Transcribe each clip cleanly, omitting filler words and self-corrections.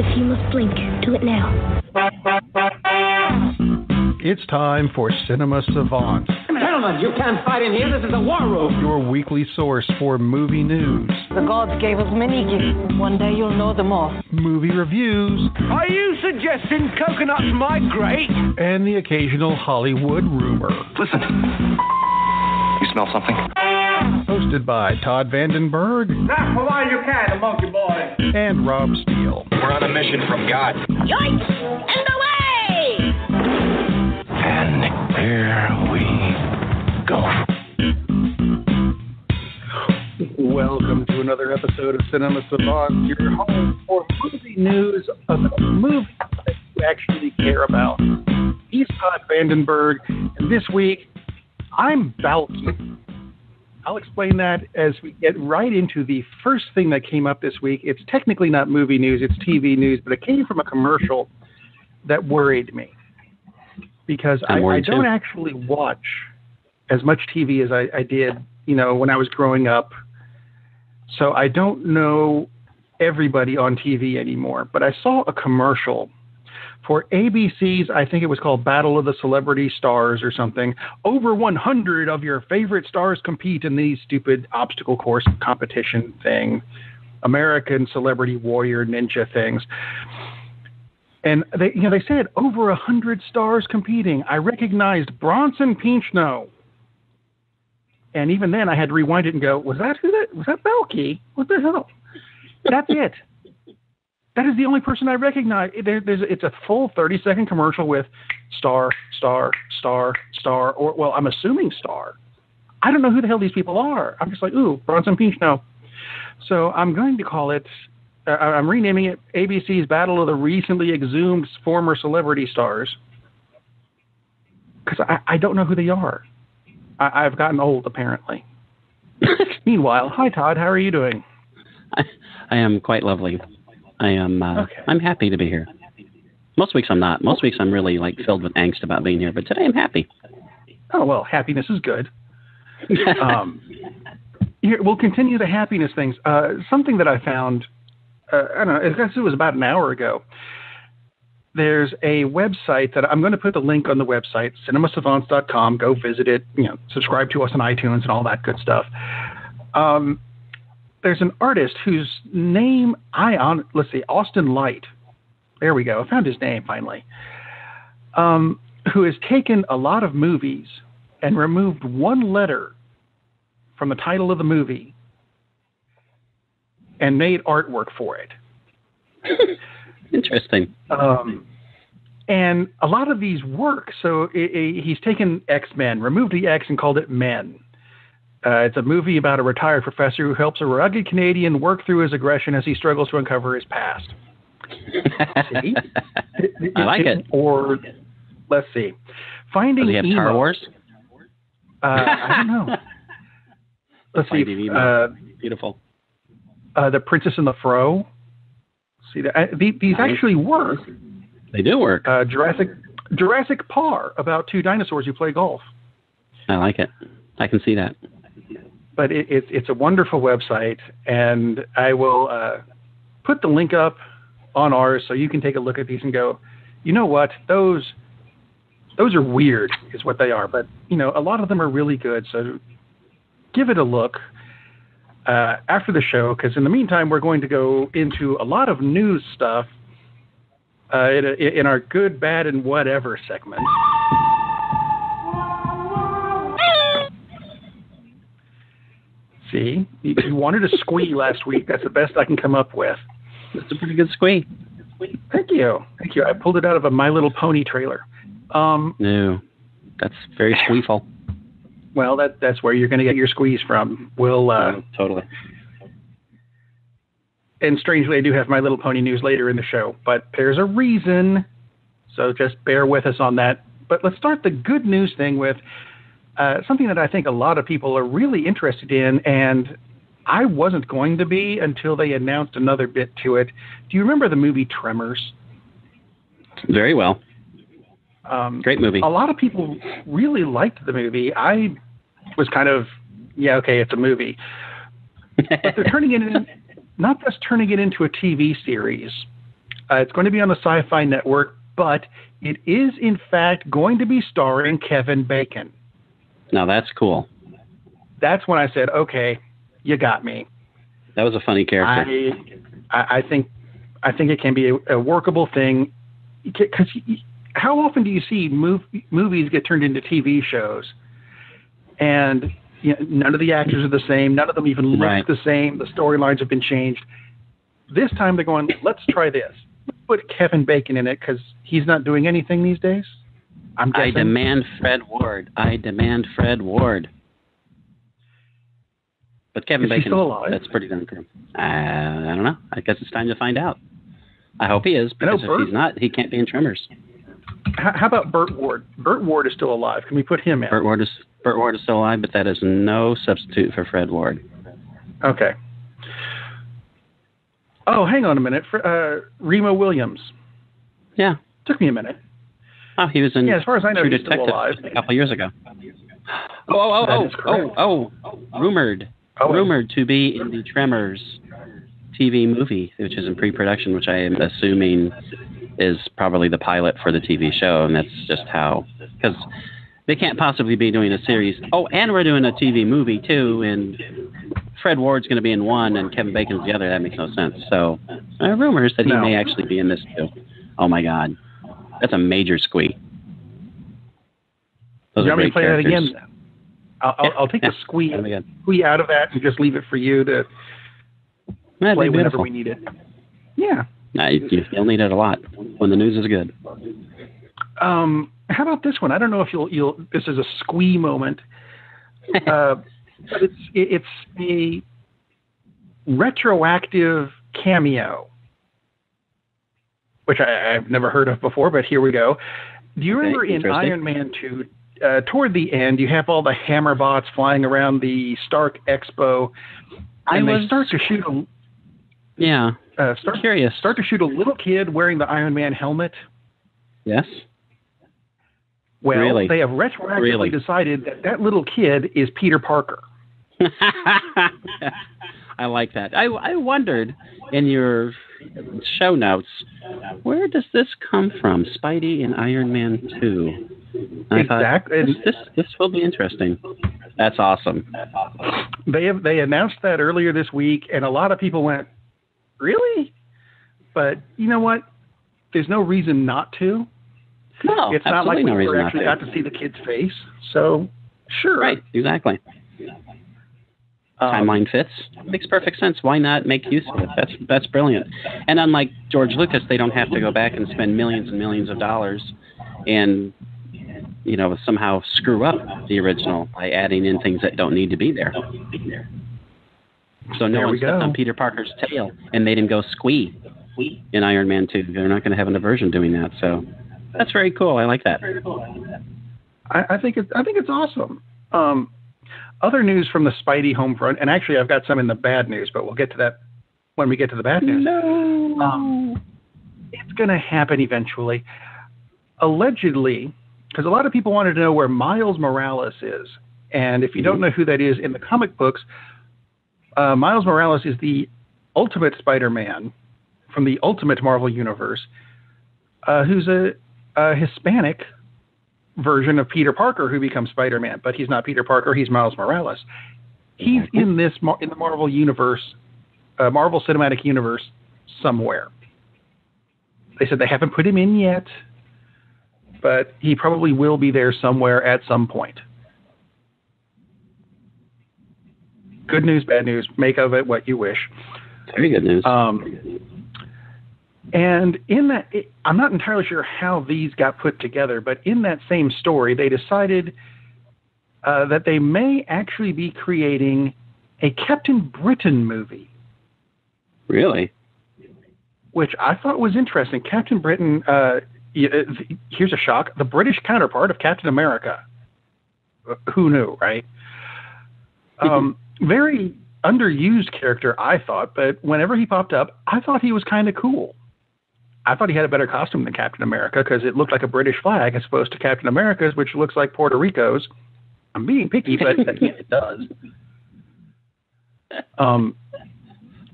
If you must blink, do it now. It's time for Cinema Savants. Gentlemen, you can't fight in here. This is a war room. Your weekly source for movie news. The gods gave us many gifts. One day you'll know them all. Movie reviews. Are you suggesting coconuts migrate? And the occasional Hollywood rumor. Listen. You smell something? Hosted by Todd Vandenberg. Now, for while you can, the monkey boy. And Rob Steele. We're on a mission from God. Yoink! And away! And here we go. Welcome to another episode of Cinema Savants, your home for movie news about movies that you actually care about. He's Todd Vandenberg, and this week, I'm Balky. I'll explain that as we get right into the first thing that came up this week. It's technically not movie news, it's TV news, but it came from a commercial that worried me. Because I don't actually watch as much TV as I did, when I was growing up. So I don't know everybody on TV anymore. But I saw a commercial for ABC's, I think it was called Battle of the Celebrity Stars or something. Over 100 of your favorite stars compete in these stupid obstacle course competition thing. American Celebrity Warrior Ninja things. And they said over 100 stars competing. I recognized Bronson Pinchot. And even then I had to rewind it and go, was that Balky? What the hell? That's it. That is the only person I recognize. It's a full 30-second commercial with star, or, well, I'm assuming star. I don't know who the hell these people are. I'm just like, ooh, Bronson Pinchot. So I'm going to call it, I'm renaming it ABC's Battle of the Recently Exhumed Former Celebrity Stars. Because I don't know who they are. I've gotten old, apparently. Meanwhile, hi, Todd. How are you doing? I am quite lovely. I am. Okay. I'm happy to be here. Most weeks I'm not. Most weeks I'm really filled with angst about being here. But today I'm happy. Oh well, happiness is good. Here, we'll continue the happiness things. Something that I found. I don't know. I guess it was about an hour ago. There's a website that I'm going to put the link on the website, cinemasavants.com. Go visit it. Subscribe to us on iTunes and all that good stuff. There's an artist whose name Austin Light. There we go. I found his name finally. Who has taken a lot of movies and removed one letter from the title of the movie and made artwork for it. Interesting. And a lot of these work. So he's taken X-Men, removed the X and called it Men. It's a movie about a retired professor who helps a rugged Canadian work through his aggression as he struggles to uncover his past. See? I like it. Or, let's see. Finding Does he have Emo. Star Wars? I don't know. Let's see. Beautiful. The Princess and the Fro. See, these actually work. They do work. Jurassic Park, about two dinosaurs who play golf. I like it. I can see that. But it's a wonderful website, and I will put the link up on ours so you can take a look at these and go, you know what, those are weird is what they are. But, a lot of them are really good, so give it a look after the show, because in the meantime, we're going to go into a lot of news stuff in our good, bad, and whatever segment. See, you wanted a squee last week. That's the best I can come up with. That's a pretty good squee. Thank you. I pulled it out of a My Little Pony trailer. No, that's very squeeful. Well, that's where you're going to get your squeeze from. We'll totally. And strangely, I do have My Little Pony news later in the show, but there's a reason. So just bear with us on that. But let's start the good news thing with something that I think a lot of people are really interested in, and I wasn't going to be until they announced another bit to it. Do you remember the movie Tremors? Very well. Great movie. A lot of people really liked the movie. I was kind of, it's a movie. But they're turning it in, not just turning it into a TV series. It's going to be on the Sci-Fi Network, but it is, in fact, going to be starring Kevin Bacon. Now, that's cool. That's when I said, okay, you got me. That was a funny character. I think it can be a workable thing. Because how often do you see movies get turned into TV shows, and none of the actors are the same, none of them even look the same, the storylines have been changed. This time they're going, let's try this. Put Kevin Bacon in it because he's not doing anything these days. I'm guessing. I demand Fred Ward. But Kevin Bacon, still alive? That's pretty damn cool. I don't know. I guess it's time to find out. I hope he is, because if he's not, he can't be in Tremors. How about Burt Ward? Burt Ward is still alive. Can we put him in? Burt Ward is still alive, but that is no substitute for Fred Ward. Okay. Oh, hang on a minute. Remo Williams. Yeah. Took me a minute. Oh, he was in as far as I know, True he's still Detective alive. a couple years ago. Rumored to be in the Tremors TV movie, which is in pre-production, which I am assuming is probably the pilot for the TV show, and that's just how, because they can't possibly be doing a series. Oh, and we're doing a TV movie too, and Fred Ward's going to be in one, and Kevin Bacon's the other. That makes no sense. So, rumors that he may actually be in this too. Oh my God, that's a major squee. Those you want me to play that characters. again? I'll take the squee out of that and just leave it for you to play whenever we need it. Yeah. You'll need it a lot when the news is good. How about this one? I don't know if you'll. This is a squee moment, but it's a retroactive cameo, which I've never heard of before. But here we go. Do you remember in Iron Man 2? Toward the end, you have all the hammer bots flying around the Stark Expo, and they start to shoot curious. Start to shoot a little kid wearing the Iron Man helmet. Yes. Well, they have retroactively decided that little kid is Peter Parker. I like that. I wondered in your show notes, where does this come from? Spidey and Iron Man 2. Exactly. This will be interesting. That's awesome. They announced that earlier this week, and a lot of people went, really? But you know what? There's no reason not to. No, it's not like we actually got to see the kid's face. So, sure. Right, exactly. Timeline fits. Makes perfect sense. Why not make use of it? That's brilliant. And unlike George Lucas, they don't have to go back and spend millions and millions of dollars and somehow screw up the original by adding in things that don't need to be there. So no one stepped on Peter Parker's tail and made him go squee in Iron Man 2. They're not going to have an aversion doing that. So that's very cool. I like that. I think it's awesome. Other news from the Spidey home front, and actually I've got some in the bad news, but we'll get to that when we get to the bad news. No. It's going to happen eventually. Allegedly, because a lot of people wanted to know where Miles Morales is. And if you don't know who that is in the comic books, Miles Morales is the ultimate Spider-Man from the Ultimate Marvel Universe, who's a Hispanic version of Peter Parker who becomes Spider-Man. But he's not Peter Parker, he's Miles Morales. He's in the Marvel Universe, Marvel Cinematic Universe somewhere. They said they haven't put him in yet, but he probably will be there somewhere at some point. Good news, bad news. Make of it what you wish. Very good news. And in that, I'm not entirely sure how these got put together, but in that same story, they decided that they may actually be creating a Captain Britain movie. Really? Which I thought was interesting. Captain Britain, here's a shock, the British counterpart of Captain America. Who knew, right? Very underused character, I thought, but whenever he popped up, I thought he was kind of cool. I thought he had a better costume than Captain America because it looked like a British flag as opposed to Captain America's, which looks like Puerto Rico's. I'm being picky, but it does.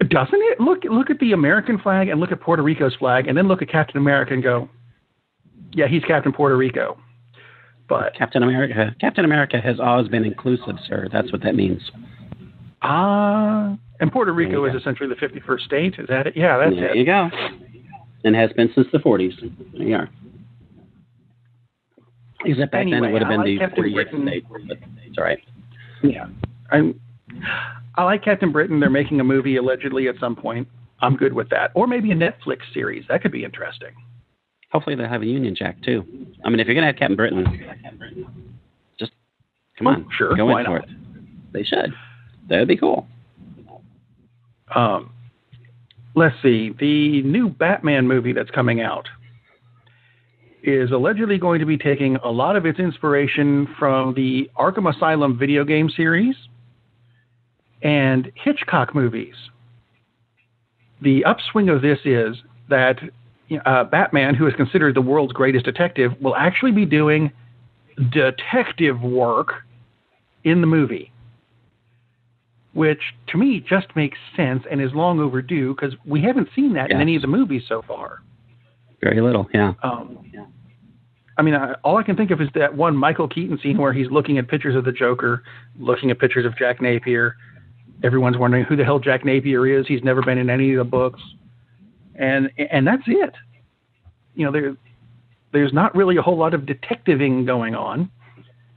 Doesn't it? Look at the American flag and look at Puerto Rico's flag, and then look at Captain America and go, yeah, he's Captain Puerto Rico. But Captain America has always been inclusive, sir. That's what that means. And Puerto Rico is essentially the 51st state. Is that it? Yeah, that's it. There you go. And has been since the 40s. There you are. Except back then it would have been the 48th state. But it's all right. Yeah. I like Captain Britain. They're making a movie allegedly at some point. I'm good with that. Or maybe a Netflix series. That could be interesting. Hopefully they'll have a Union Jack, too. I mean, if you're going to have Captain Britain, just come on. Sure. Go Why in for not? it. They should. That would be cool. Let's see. The new Batman movie that's coming out is allegedly going to be taking a lot of its inspiration from the Arkham Asylum video game series and Hitchcock movies. The upswing of this is that Batman, who is considered the world's greatest detective, will actually be doing detective work in the movie, which to me just makes sense and is long overdue because we haven't seen that in any of the movies so far. Very little, yeah. I mean, all I can think of is that one Michael Keaton scene where he's looking at pictures of the Joker, looking at pictures of Jack Napier. Everyone's wondering who the hell Jack Napier is. He's never been in any of the books. And that's it. You know, there's not really a whole lot of detectiving going on.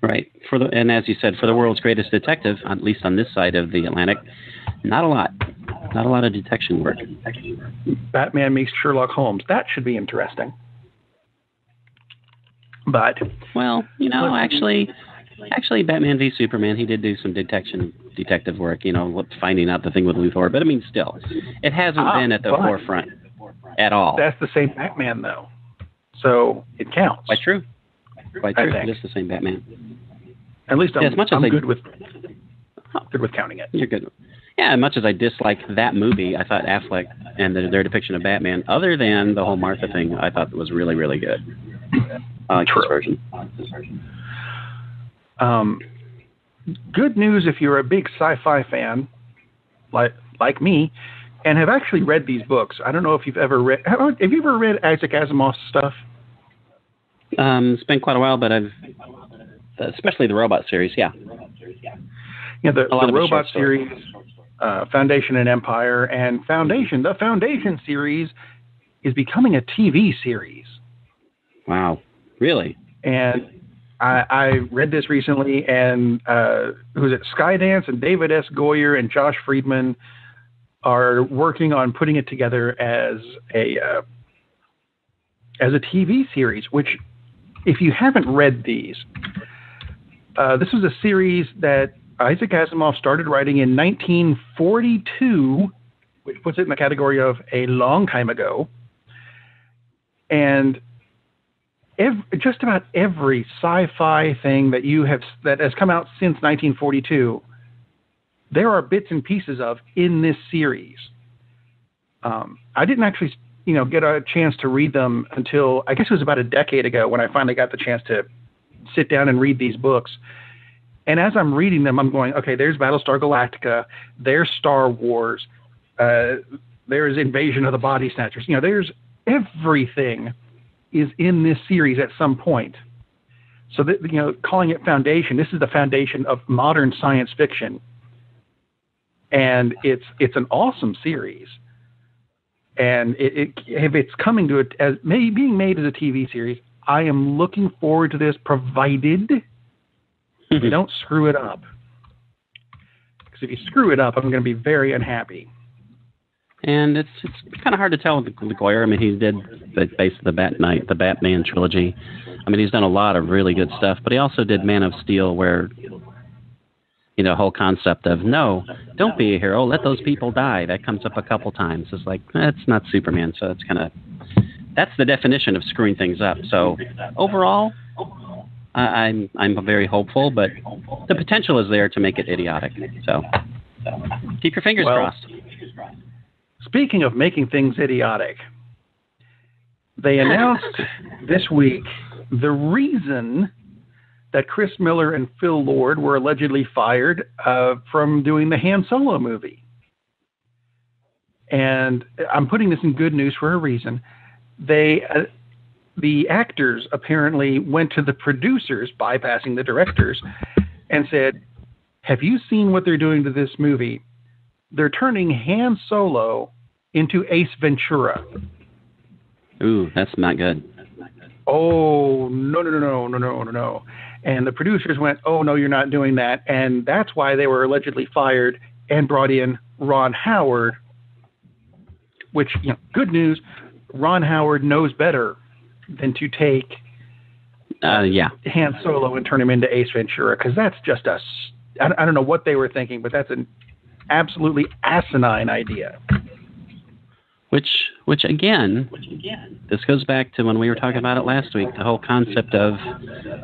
Right. And as you said, for the world's greatest detective, at least on this side of the Atlantic, not a lot. Not a lot of detection work. Batman meets Sherlock Holmes. That should be interesting. But well, you know, actually, Batman v Superman, he did do some detective work. You know, finding out the thing with Luthor. But I mean, still, it hasn't been at the forefront at all. That's the same Batman, though, so it counts. Quite true. Quite true. It is the same Batman. At least I'm good with counting it. You're good. Yeah, as much as I dislike that movie, I thought Affleck and their depiction of Batman, other than the whole Martha thing, I thought it was really, really good. I like this version. Good news if you're a big sci-fi fan, like me, and have actually read these books. I don't know if you've ever read. Have you ever read Isaac Asimov's stuff? It's been quite a while, but I've, especially the Robot series, yeah. Yeah, the Robot series, Foundation and Empire, and Foundation. The Foundation series is becoming a TV series. Wow, really? And I read this recently, and who's it? Skydance and David S. Goyer and Josh Friedman are working on putting it together as a TV series. Which, if you haven't read these, this was a series that Isaac Asimov started writing in 1942, which puts it in the category of a long time ago. And just about every sci-fi thing that has come out since 1942, there are bits and pieces of in this series. I didn't actually, get a chance to read them until I guess it was about a decade ago when I finally got the chance to sit down and read these books. And as I'm reading them, I'm going, okay, there's Battlestar Galactica, there's Star Wars, there's Invasion of the Body Snatchers. There's everything is in this series at some point. So that, calling it Foundation, this is the foundation of modern science fiction. And it's an awesome series. And if it's coming to it as being made as a TV series, I am looking forward to this, provided they don't screw it up. Because if you screw it up, I'm going to be very unhappy. And it's kind of hard to tell with Goyer. I mean, he did the Batman trilogy. I mean, he's done a lot of really good stuff, but he also did Man of Steel, where the whole concept of no, don't be a hero, let those people die. That comes up a couple times. It's like that's not Superman, so that's the definition of screwing things up. So overall, I'm very hopeful, but the potential is there to make it idiotic. So keep your fingers crossed. Speaking of making things idiotic, they announced this week the reason that Chris Miller and Phil Lord were allegedly fired from doing the Han Solo movie. and I'm putting this in good news for a reason. The actors apparently went to the producers, bypassing the directors, and said, have you seen what they're doing to this movie? They're turning Han Solo into Ace Ventura. Ooh, that's not good. Oh, no. And the producers went, oh, no, you're not doing that. And that's why they were allegedly fired and brought in Ron Howard, which, good news, Ron Howard knows better than to take Han Solo and turn him into Ace Ventura, because that's just I don't know what they were thinking, but that's an absolutely asinine idea. Which again, this goes back to when we were talking about it last week, the whole concept of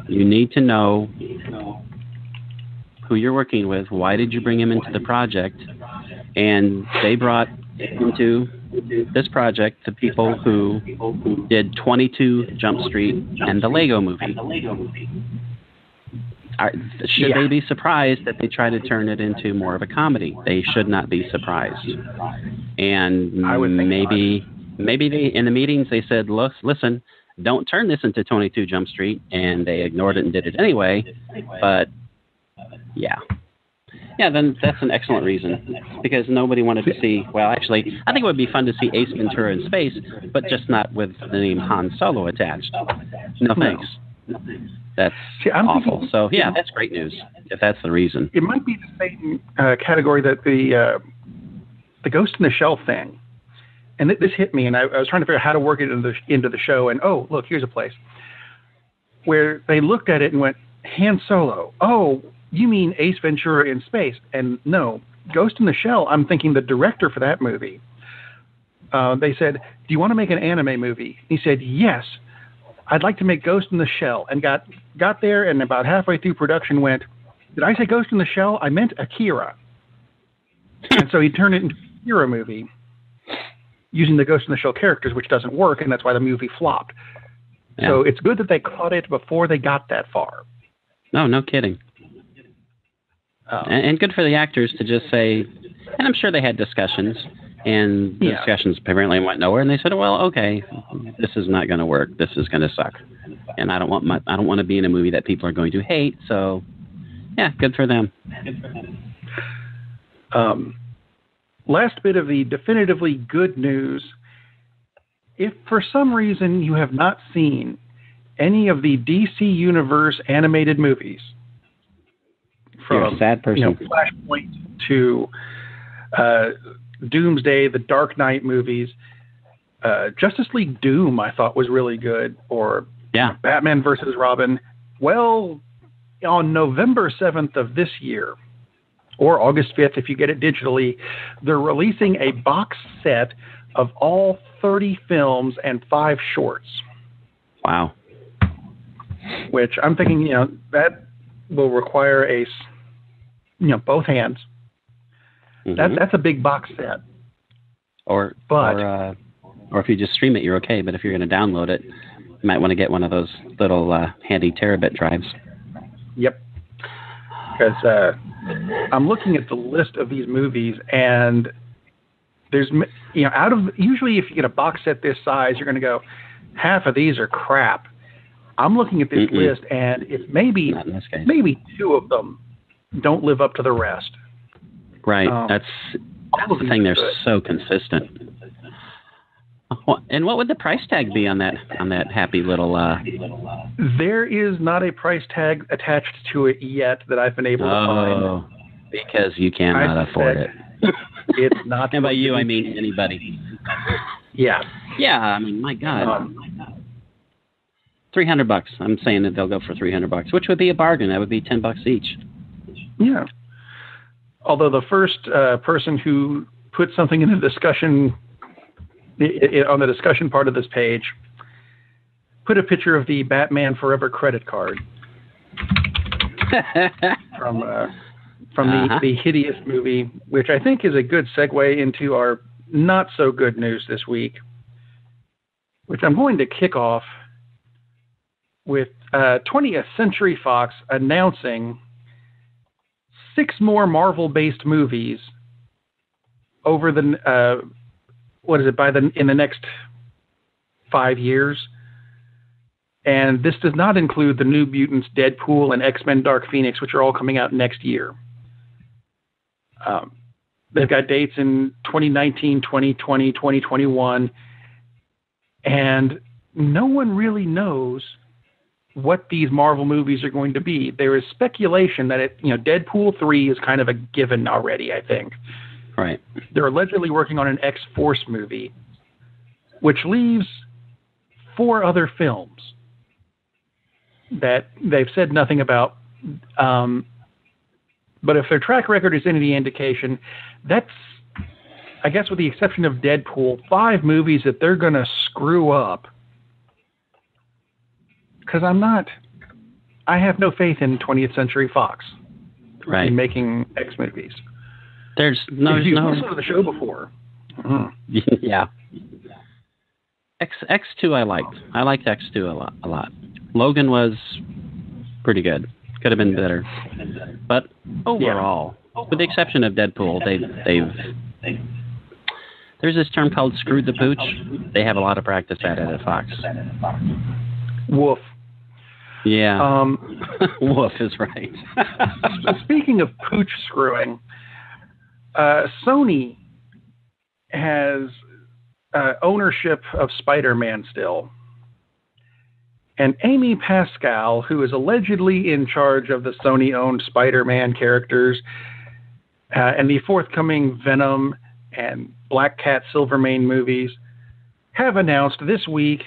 you need to know who you're working with. Why did you bring him into the project? And they brought into this project the people who did 22 Jump Street and the Lego Movie. Should they be surprised that they try to turn it into more of a comedy? They should not be surprised. And maybe they, in the meetings they said, listen, don't turn this into 22 Jump Street, and they ignored it and did it anyway. But yeah, then that's an excellent reason, because nobody wanted to see, well, actually, I think it would be fun to see Ace Ventura in space, but just not with the name Han Solo attached. No thanks. That's awful. Thinking, so, yeah, that's great news, if that's the reason. It might be the same category that the Ghost in the Shell thing. And this hit me, and I was trying to figure out how to work it into the show, and, oh, look, here's a place. Where they looked at it and went, Han Solo, oh, you mean Ace Ventura in space? And no, Ghost in the Shell, I'm thinking the director for that movie. They said, do you want to make an anime movie? He said, yes. I'd like to make Ghost in the Shell, and got there, and about halfway through production went, did I say Ghost in the Shell? I meant Akira. And so he turned it into an Akira movie using the Ghost in the Shell characters, which doesn't work, and that's why the movie flopped. Yeah. So it's good that they caught it before they got that far. No kidding. And good for the actors to just say, and I'm sure they had discussions, and the discussions apparently went nowhere, and they said, well, okay, this is not going to work. This is going to suck. And I don't want to be in a movie that people are going to hate, so yeah, good for them. Last bit of the definitively good news. If for some reason you have not seen any of the DC Universe animated movies, from you're a sad person. Flashpoint to Doomsday, the Dark Knight movies, Justice League Doom I thought was really good, or Batman versus Robin. Well, on November 7th of this year, or August 5th if you get it digitally, they're releasing a box set of all 30 films and 5 shorts. Wow. Which I'm thinking, that will require both hands. Mm-hmm. That's a big box set. Or if you just stream it, you're okay. But if you're going to download it, you might want to get one of those little handy terabit drives. Yep. Because I'm looking at the list of these movies, and there's, usually if you get a box set this size, you're going to go, half of these are crap. I'm looking at this list, and it's maybe 2 of them don't live up to the rest. Right. That's the thing. They're so consistent. And what would the price tag be on that happy little? There is not a price tag attached to it yet that I've been able to find. Oh, because you cannot afford it. It's not. And by you, I mean anybody. Yeah. Yeah. I mean, my God. $300. I'm saying that they'll go for $300, which would be a bargain. That would be $10 each. Yeah. Although the first person who put something in the discussion on the discussion part of this page put a picture of the Batman Forever credit card from the Hideous movie, which I think is a good segue into our not so good news this week, which I'm going to kick off with 20th Century Fox announcing 6 more Marvel-based movies over the what is it, in the next 5 years. And this does not include the New Mutants, Deadpool, and X-Men Dark Phoenix, which are all coming out next year. They've got dates in 2019, 2020, 2021, and no one really knows what these Marvel movies are going to be. There is speculation that Deadpool 3 is kind of a given already, I think. Right. They're allegedly working on an X-Force movie, which leaves 4 other films that they've said nothing about. But if their track record is any indication, that's, I guess with the exception of Deadpool, 5 movies that they're going to screw up. Because I have no faith in 20th Century Fox in making X movies. There's no... You've listened to the show before. Yeah. X2 I liked. I liked X2 a lot. Logan was pretty good. Could have been better. But overall, with the exception of Deadpool, they've there's this term called screwed the pooch. They have a lot of practice at it at Fox. Woof. Yeah. Woof is right. Speaking of pooch screwing, Sony has ownership of Spider-Man still. And Amy Pascal, who is allegedly in charge of the Sony-owned Spider-Man characters and the forthcoming Venom and Black Cat Silvermane movies, have announced this week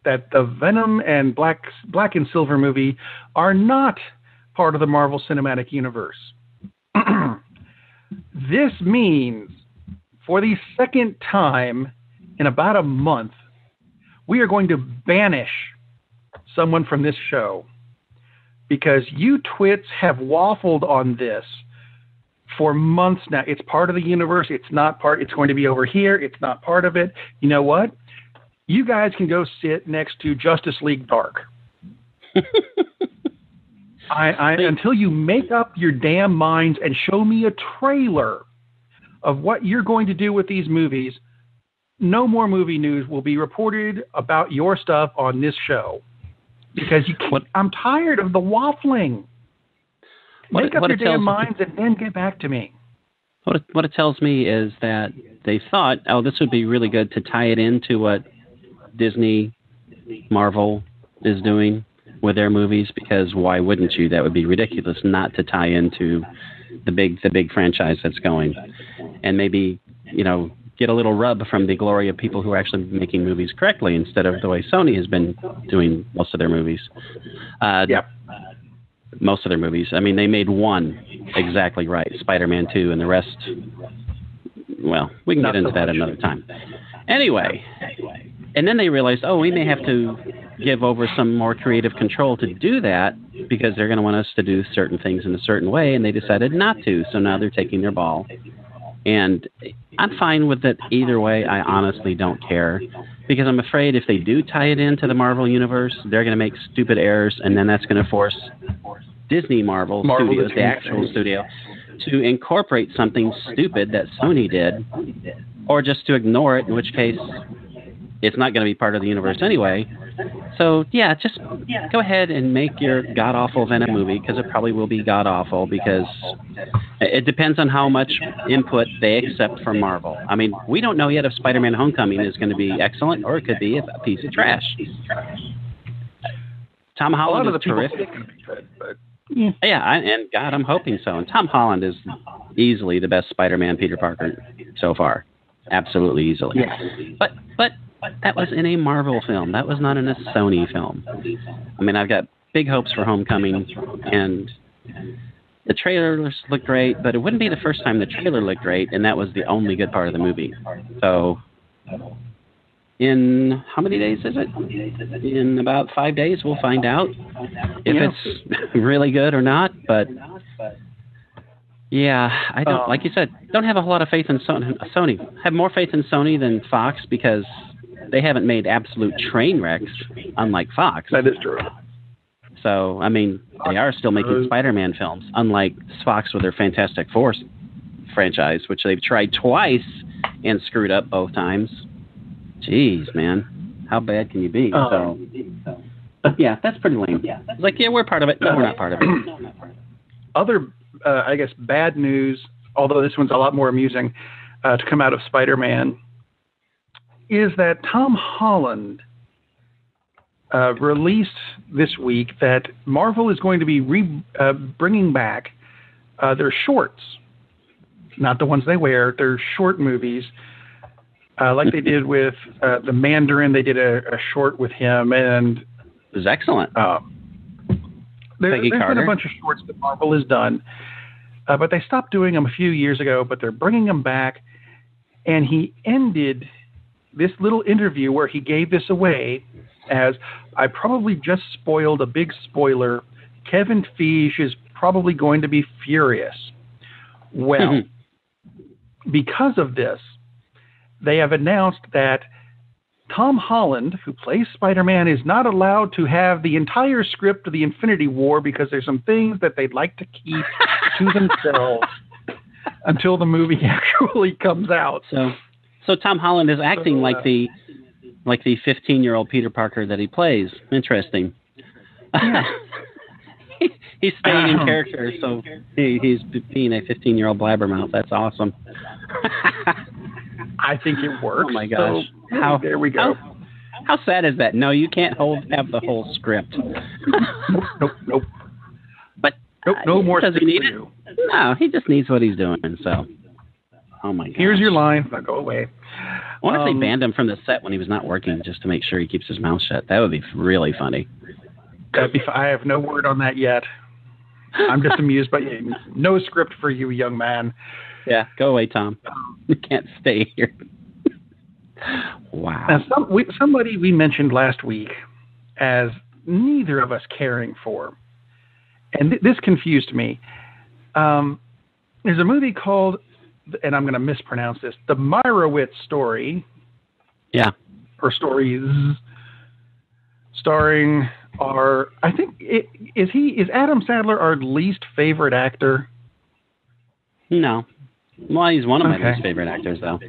that the Venom and Black and Silver movie are not part of the Marvel Cinematic Universe. This means, for the second time in about a month, we are going to banish someone from this show because you twits have waffled on this for months now. It's part of the universe. It's not part. It's going to be over here. It's not part of it. You know what? You guys can go sit next to Justice League Dark. Until you make up your damn minds and show me a trailer of what you're going to do with these movies, no more movie news will be reported about your stuff on this show. Because I'm tired of the waffling. Make up your damn minds and then get back to me. What it tells me is that they thought, this would be really good to tie it into what Disney, Marvel is doing with their movies, because why wouldn't you? That would be ridiculous not to tie into the big franchise that's going. And maybe, get a little rub from the glory of people who are actually making movies correctly instead of the way Sony has been doing most of their movies. Most of their movies. I mean, they made one exactly right, Spider-Man 2, and the rest, well, we can get into that another time. Anyway, and then they realized, we may have to give over some more creative control to do that because they're going to want us to do certain things in a certain way, and they decided not to, so now they're taking their ball. And I'm fine with it either way. I honestly don't care, because I'm afraid if they do tie it into the Marvel Universe, they're going to make stupid errors, and then that's going to force Disney Marvel Studios, the actual studio, to incorporate something stupid that Sony did, or just to ignore it, in which case it's not going to be part of the universe anyway. So, just go ahead and make your god-awful Venom movie, because it probably will be god-awful, because it depends on how much input they accept from Marvel. I mean, we don't know yet if Spider-Man Homecoming is going to be excellent, or it could be a piece of trash. Tom Holland is terrific. And God, I'm hoping so. And Tom Holland is easily the best Spider-Man Peter Parker so far. Absolutely easily. Yeah. But that was in a Marvel film. That was not in a Sony film. I mean, I've got big hopes for Homecoming, and the trailers look great, but it wouldn't be the first time the trailer looked great, and that was the only good part of the movie. So, in how many days is it? In about 5 days, we'll find out if it's really good or not, but... Yeah, I don't, like you said, don't have a whole lot of faith in Sony. Have more faith in Sony than Fox, because they haven't made absolute train wrecks, unlike Fox. That is true. So, I mean, they are still making Spider-Man films, unlike Fox with their Fantastic Four franchise, which they've tried twice and screwed up both times. Jeez, man. How bad can you be? Yeah, that's pretty lame. It's like, yeah, we're part of it. No, we're not part of it. Other, I guess, bad news, although this one's a lot more amusing, to come out of Spider-Man, is that Tom Holland released this week that Marvel is going to be bringing back their shorts. Not the ones they wear, their short movies. Like they did with the Mandarin. They did a short with him. And it was excellent. There's been a bunch of shorts that Marvel has done. But they stopped doing them a few years ago, but they're bringing them back. And he ended this little interview where he gave this away as, I probably just spoiled a big spoiler. Kevin Feige is probably going to be furious. Well, because of this, they have announced that Tom Holland, who plays Spider-Man, is not allowed to have the entire script of the Infinity War because there's some things that they'd like to keep to themselves until the movie actually comes out. So Tom Holland is acting like the 15-year-old Peter Parker that he plays. Interesting. Yeah. He's staying in character, so he's being a 15-year-old blabbermouth. That's awesome. I think it works. Oh my gosh! So, there we go. How sad is that? No, you can't have the whole script. Nope. But no more. Does he need it? No, he just needs what he's doing. So, oh my god. Here's your line. Now go away. I wonder if they banned him from the set when he was not working, just to make sure he keeps his mouth shut. That would be really funny. I have no word on that yet. I'm just amused by you. No script for you, young man. Yeah, go away, Tom. You can't stay here. Wow. Now, somebody we mentioned last week as neither of us caring for, and this confused me. There's a movie called, and I'm going to mispronounce this, The Meyerowitz Story. Yeah. Or Stories. Starring I think, is Adam Sandler our least favorite actor? No. Well, he's one of my least favorite actors, though.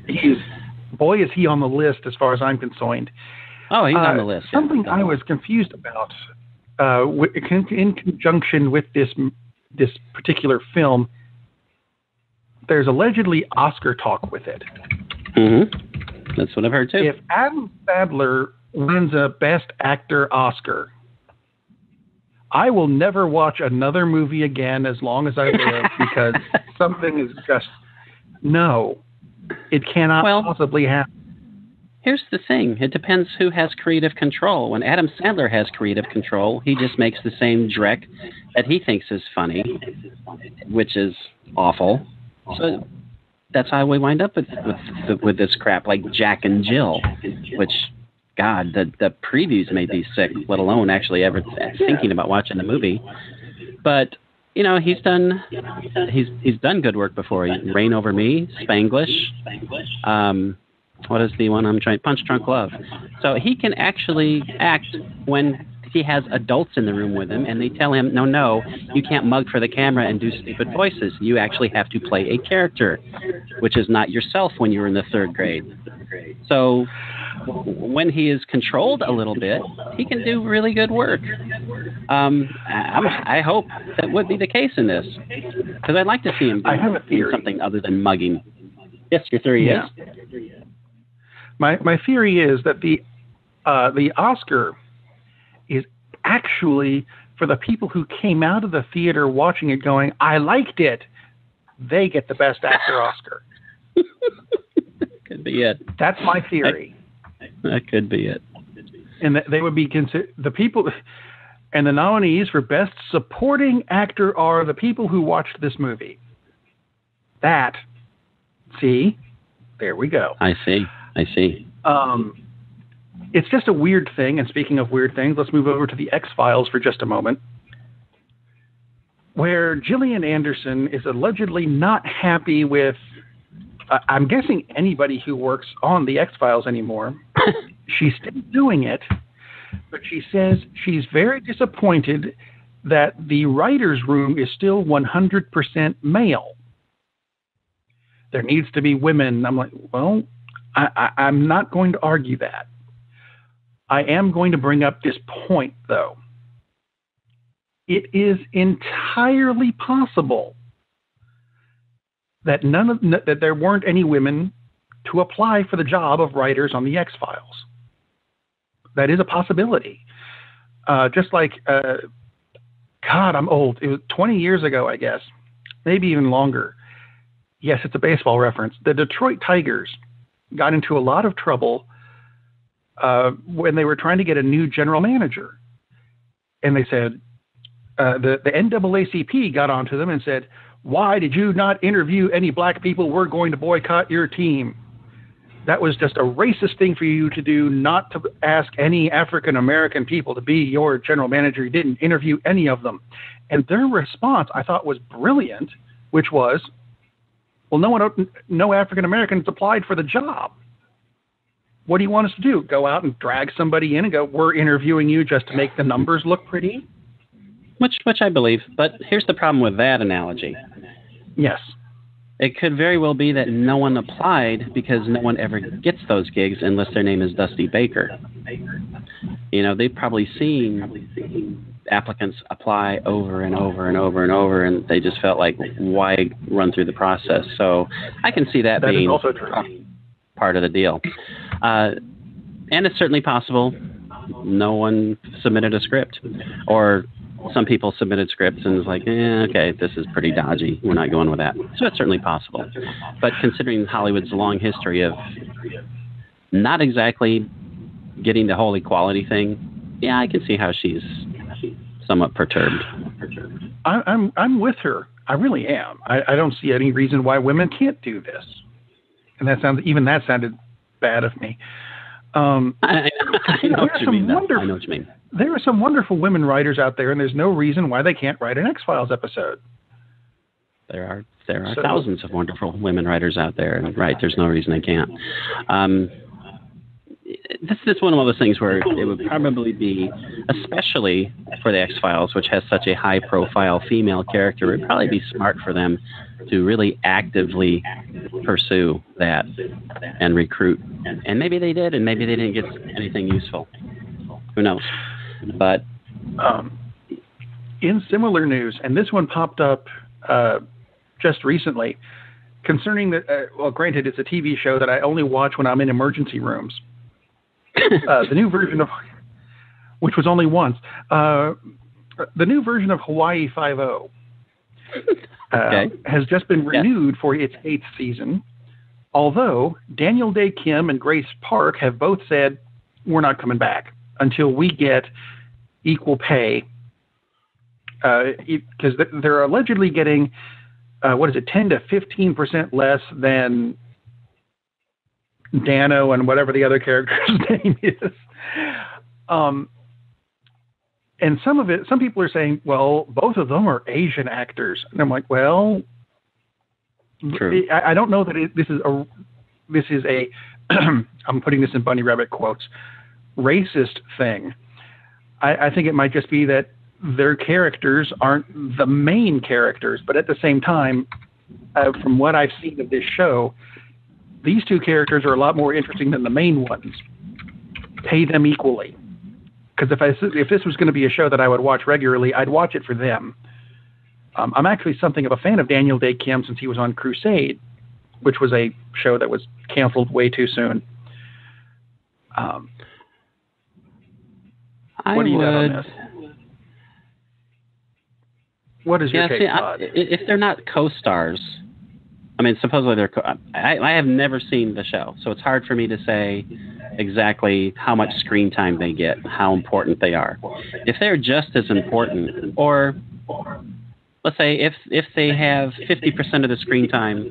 Boy, is he on the list as far as I'm concerned. Oh, he's on the list. Yeah. Something I was confused about in conjunction with this particular film, there's allegedly Oscar talk with it. Mm-hmm. That's what I've heard, too. If Adam Sandler wins a Best Actor Oscar, I will never watch another movie again as long as I live because something is just, no, it cannot possibly happen. Here's the thing. It depends who has creative control. When Adam Sandler has creative control, he just makes the same dreck that he thinks is funny, which is awful. So that's how we wind up with this crap like Jack and Jill, which... God, the previews made me sick, let alone actually ever thinking about watching the movie. But you know, he's done good work before. Reign Over Me, Spanglish. What is the one I'm trying? Punch Drunk Love. So he can actually act when he has adults in the room with him, and they tell him, no, you can't mug for the camera and do stupid voices. You actually have to play a character, which is not yourself when you were in the third grade. So when he is controlled a little bit, he can do really good work. I hope that would be the case in this, because I'd like to see him do something other than mugging. Yes, your theory is? My theory is that the Oscar is actually for the people who came out of the theater watching it going, I liked it. They get the Best Actor Oscar. Could be it. That's my theory. That could be it. And they would be the people, and the nominees for Best Supporting Actor are the people who watched this movie. See, there we go. I see. It's just a weird thing. And speaking of weird things, let's move over to the X-Files for just a moment, where Gillian Anderson is allegedly not happy with, I'm guessing, anybody who works on the X-Files anymore. She's still doing it, but she says she's very disappointed that the writer's room is still 100% male. there needs to be women. I'm like, well, I'm not going to argue that. I am going to bring up this point, though. It is entirely possible that that there weren't any women to apply for the job of writers on the X-Files. That is a possibility. Just like, God, I'm old. It was 20 years ago, I guess, maybe even longer. Yes, it's a baseball reference. The Detroit Tigers got into a lot of trouble when they were trying to get a new general manager. And they said, the NAACP got onto them and said, why did you not interview any black people? We're going to boycott your team. That was just a racist thing for you to do, not to ask any African-American people to be your general manager. You didn't interview any of them. And their response, I thought, was brilliant, which was, well, no African-Americans applied for the job. What do you want us to do? Go out and drag somebody in and go, we're interviewing you just to make the numbers look pretty? Which I believe. But here's the problem with that analogy. Yes. It could very well be that no one applied because no one ever gets those gigs unless their name is Dusty Baker. You know, they've probably seen applicants apply over and over and over and over, and they just felt like, why run through the process? So I can see that being also true. Part of the deal. And it's certainly possible no one submitted a script, or some people submitted scripts and was like, okay, this is pretty dodgy. We're not going with that. So it's certainly possible. But considering Hollywood's long history of not exactly getting the whole equality thing, yeah, I can see how she's somewhat perturbed. I'm with her. I really am. I don't see any reason why women can't do this. And that sounded bad of me. I know what you mean. There are some wonderful women writers out there, and there's no reason why they can't write an X-Files episode. There are thousands of wonderful women writers out there, and right, there's no reason they can't. This is one of those things where it would probably be, especially for the X-Files, which has such a high-profile female character, it would probably be smart for them to really actively pursue that and recruit. And maybe they did, and maybe they didn't get anything useful. Who knows? But in similar news, and this one popped up just recently, concerning that, well, granted, it's a TV show that I only watch when I'm in emergency rooms. The new version of, which was only once, the new version of Hawaii Five-0 has just been renewed for its 8th season, although Daniel Day Kim and Grace Park have both said, we're not coming back until we get equal pay, because they're allegedly getting, 10 to 15% less than Dano and whatever the other character's name is. And some people are saying, well, both of them are Asian actors. And I'm like, well, true. I don't know that this is a I'm putting this in bunny rabbit quotes, racist thing. I think it might just be that their characters aren't the main characters, but at the same time, from what I've seen of this show, these two characters are a lot more interesting than the main ones. Pay them equally. Because if this was going to be a show that I would watch regularly, I'd watch it for them. I'm actually something of a fan of Daniel Day Kim since he was on Crusade, which was a show that was canceled way too soon. What do you got on this? What is your take, Todd? If they're not co-stars, I mean, supposedly they're. I have never seen the show, so it's hard for me to say exactly how much screen time they get, how important they are. If they're just as important, or let's say if they have 50% of the screen time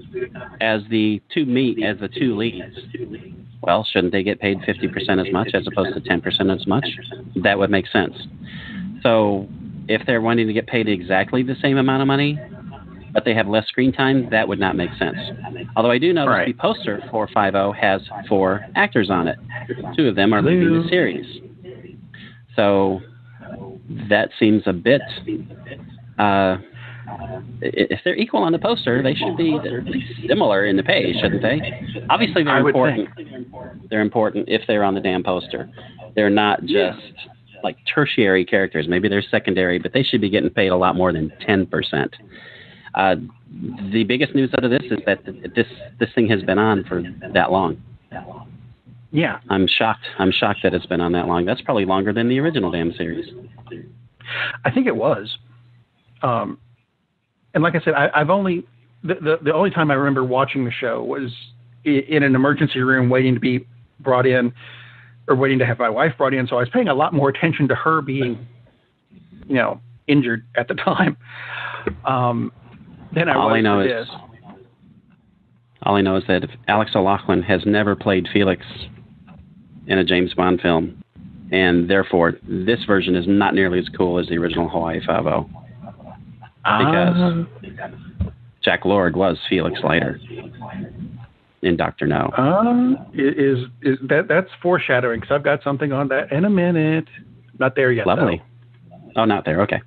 as the two leads, well, shouldn't they get paid 50% as much as opposed to 10% as much? That would make sense. So if they're wanting to get paid exactly the same amount of money, but they have less screen time, that would not make sense. Although I do notice the poster for 5-0 has 4 actors on it. 2 of them are leaving the series. So that seems a bit if they're equal on the poster, they should be at least similar in the page, shouldn't they? Obviously, they're important. They're important if they're on the damn poster. They're not just like tertiary characters. Maybe they're secondary, but they should be getting paid a lot more than 10%. The biggest news out of this is that this thing has been on for that long. Yeah. I'm shocked that it's been on that long. That's probably longer than the original damn series. I think it was. And like I said, I've only the only time I remember watching the show was in an emergency room waiting to be brought in, or waiting to have my wife brought in. So I was paying a lot more attention to her being, injured at the time. Than I was for this. All I know is that Alex O'Loughlin has never played Felix in a James Bond film, and therefore this version is not nearly as cool as the original Hawaii Five-0. Because Jack Lord was Felix Leiter in Dr. No. Is that's foreshadowing, because I've got something on that in a minute. Not there yet. Lovely. Though. Oh, not there. Okay.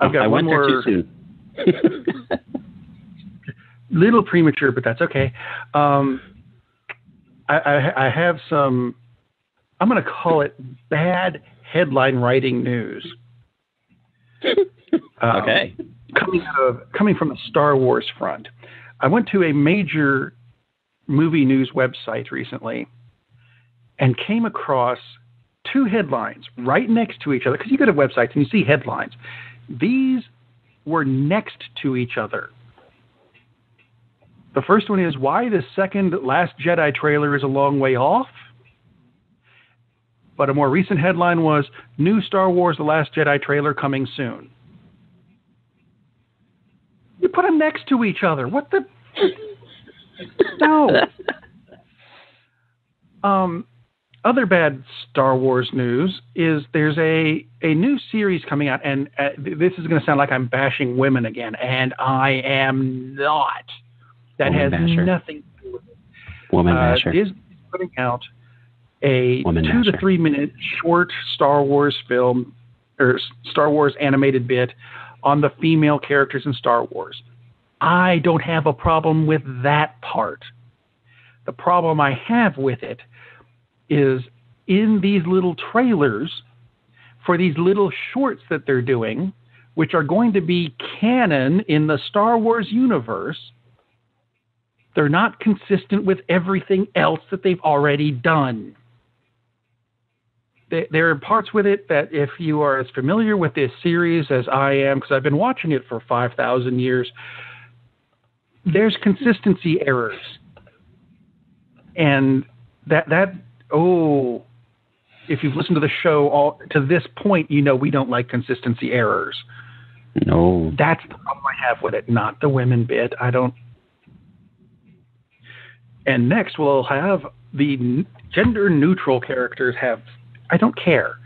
I've got I one went more. there too soon. Little premature, but that's okay. I have some, I'm going to call it bad headline writing news. Okay. Coming from the Star Wars front. I went to a major movie news website recently and came across two headlines right next to each other, because you go to websites and you see headlines. These were next to each other. The first one is, why the second Last Jedi trailer is a long way off. But a more recent headline was, new Star Wars The Last Jedi trailer coming soon. You put them next to each other. What the? No. Other bad Star Wars news is there's a new series coming out, and this is going to sound like I'm bashing women again, and I am not. That Woman has basher. nothing to do with it. Woman basher. Disney is putting out a Woman 2 to basher. 3 minute short Star Wars film, or Star Wars animated bit on the female characters in Star Wars. I don't have a problem with that part. The problem I have with it is in these little trailers for these little shorts that they're doing, which are going to be canon in the Star Wars universe, they're not consistent with everything else that they've already done. There are parts with it that, if you are as familiar with this series as I am, because I've been watching it for 5,000 years, there's consistency errors. And if you've listened to the show to this point, we don't like consistency errors. No. That's the problem I have with it, not the women bit. I don't. And next we'll have the gender neutral characters have, I don't care.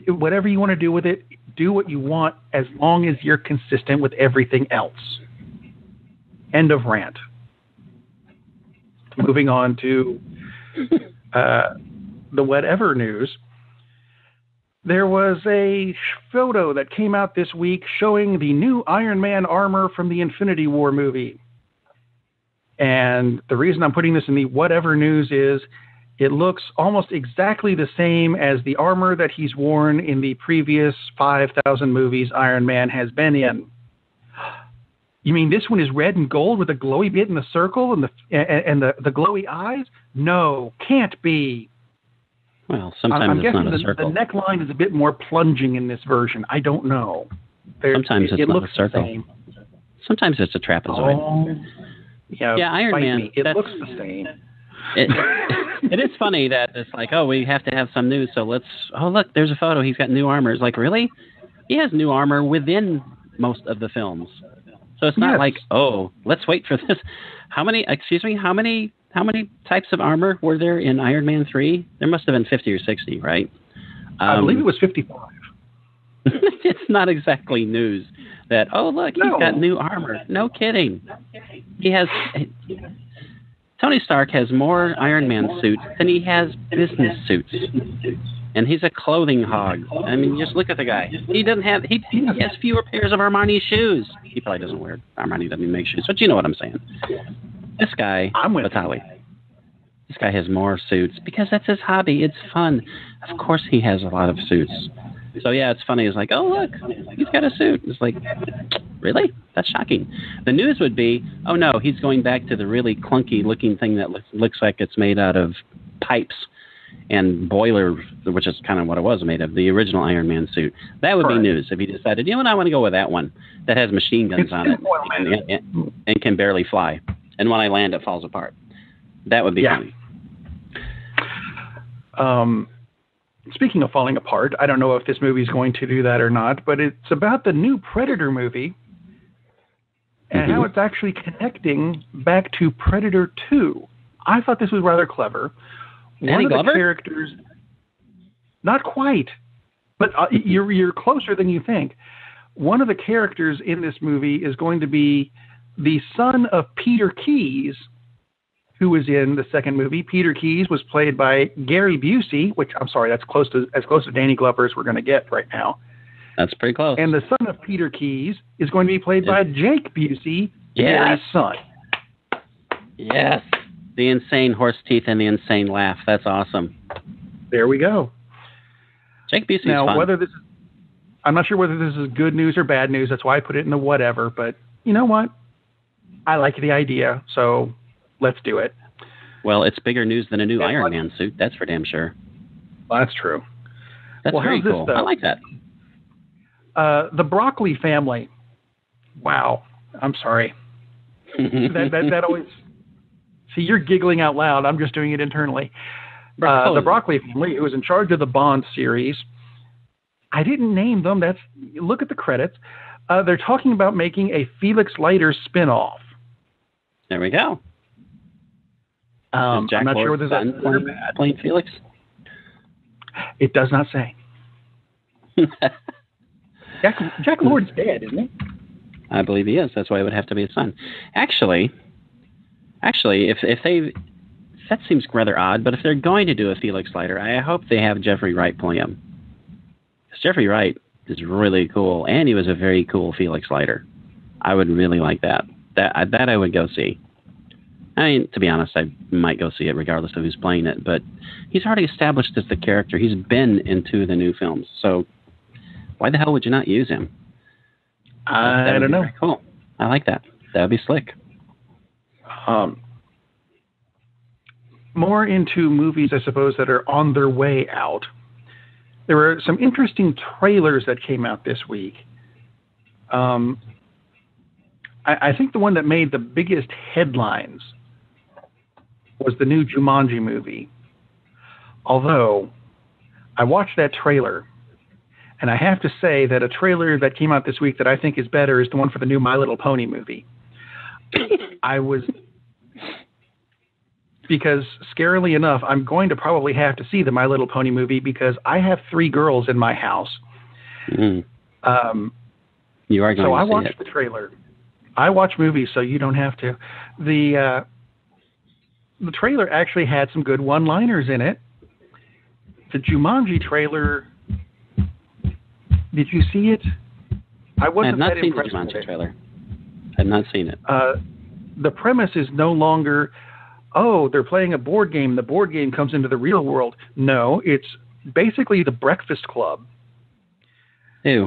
Whatever you want to do with it, do what you want, as long as you're consistent with everything else. End of rant. Moving on to the whatever news. There was a photo that came out this week showing the new Iron Man armor from the Infinity War movie. And the reason I'm putting this in the whatever news is it looks almost exactly the same as the armor that he's worn in the previous 5,000 movies Iron Man has been in. You mean this one is red and gold with a glowy bit in the circle and the glowy eyes? No, can't be. Well, sometimes I'm it's guessing not a circle. the neckline is a bit more plunging in this version. I don't know. Sometimes it's it not looks a circle. The same. Sometimes it's a trapezoid. Oh, yeah, Iron bite Man. me. It looks the same. It is funny that it's like, oh, we have to have some news, so look, there's a photo. He's got new armor. It's like, really? He has new armor within most of the films. So it's not like, oh, let's wait for this. How many types of armor were there in Iron Man 3? There must have been 50 or 60, right? I believe it was 55. It's not exactly news that, oh, look, he's got new armor. No kidding. Tony Stark has more Iron Man suits than he has business suits. And he's a clothing hog. I mean, just look at the guy. He has fewer pairs of Armani shoes. He probably doesn't wear Armani, doesn't even make shoes, but you know what I'm saying. This guy, Vitaly, this guy has more suits because that's his hobby. It's fun. Of course he has a lot of suits. So yeah, it's funny. It's like, oh look, he's got a suit. It's like, really? That's shocking. The news would be, oh no, he's going back to the really clunky looking thing that looks like it's made out of pipes and boiler, which is kind of what it was made of, the original Iron Man suit. That would be news if he decided, you know what, I want to go with that one that has machine guns on it and can barely fly. And when I land, it falls apart. That would be funny. Speaking of falling apart, I don't know if this movie is going to do that or not, but it's about the new Predator movie and how it's actually connecting back to Predator 2. I thought this was rather clever. Danny Glover? The characters, not quite, but you're closer than you think. One of the characters in this movie is going to be the son of Peter Keyes, who was in the second movie. Peter Keyes was played by Gary Busey, which I'm sorry, that's as close to Danny Glover as we're going to get right now. That's pretty close. And the son of Peter Keyes is going to be played by Jake Busey, Gary's son. Yes. The insane horse teeth and the insane laugh. That's awesome. There we go. Jake Busey's now, fun. I'm not sure whether this is good news or bad news. That's why I put it in the whatever. But you know what? I like the idea, so let's do it. Well, it's bigger news than a new Iron Man suit. That's for damn sure. Well, that's true. That's very cool. I like that. The Broccoli family. Wow. I'm sorry. that always... See, you're giggling out loud. I'm just doing it internally. The Broccoli family, who was in charge of the Bond series. I didn't name them. Look at the credits. They're talking about making a Felix Leiter spinoff. There we go. I'm not sure whether that's good or bad. Playing Felix? It does not say. Jack Lord's dead, isn't he? I believe he is. That's why it would have to be his son. Actually, if they... That seems rather odd, but if they're going to do a Felix Leiter, I hope they have Jeffrey Wright play him. Because Jeffrey Wright is really cool, and he was a very cool Felix Leiter. I would really like that. That I would go see. I mean, to be honest, I might go see it regardless of who's playing it, but he's already established as the character. He's been into the new films, so why the hell would you not use him? I don't know. Cool. I like that. That would be slick. More into movies, I suppose, that are on their way out. There were some interesting trailers that came out this week. I think the one that made the biggest headlines was the new Jumanji movie. Although, I watched that trailer, and I have to say that a trailer that came out this week that I think is better is the one for the new My Little Pony movie. Because, scarily enough, I'm going to probably have to see the My Little Pony movie because I have 3 girls in my house. Mm. You are going so to I see watched it. the trailer. I watch movies, so you don't have to. The trailer actually had some good one-liners in it. The Jumanji trailer, did you see it? I wasn't that impressed with it. I have not seen the Jumanji trailer. I've not seen it. The premise is no longer... oh, they're playing a board game. The board game comes into the real world. No, it's basically the Breakfast Club. Ew.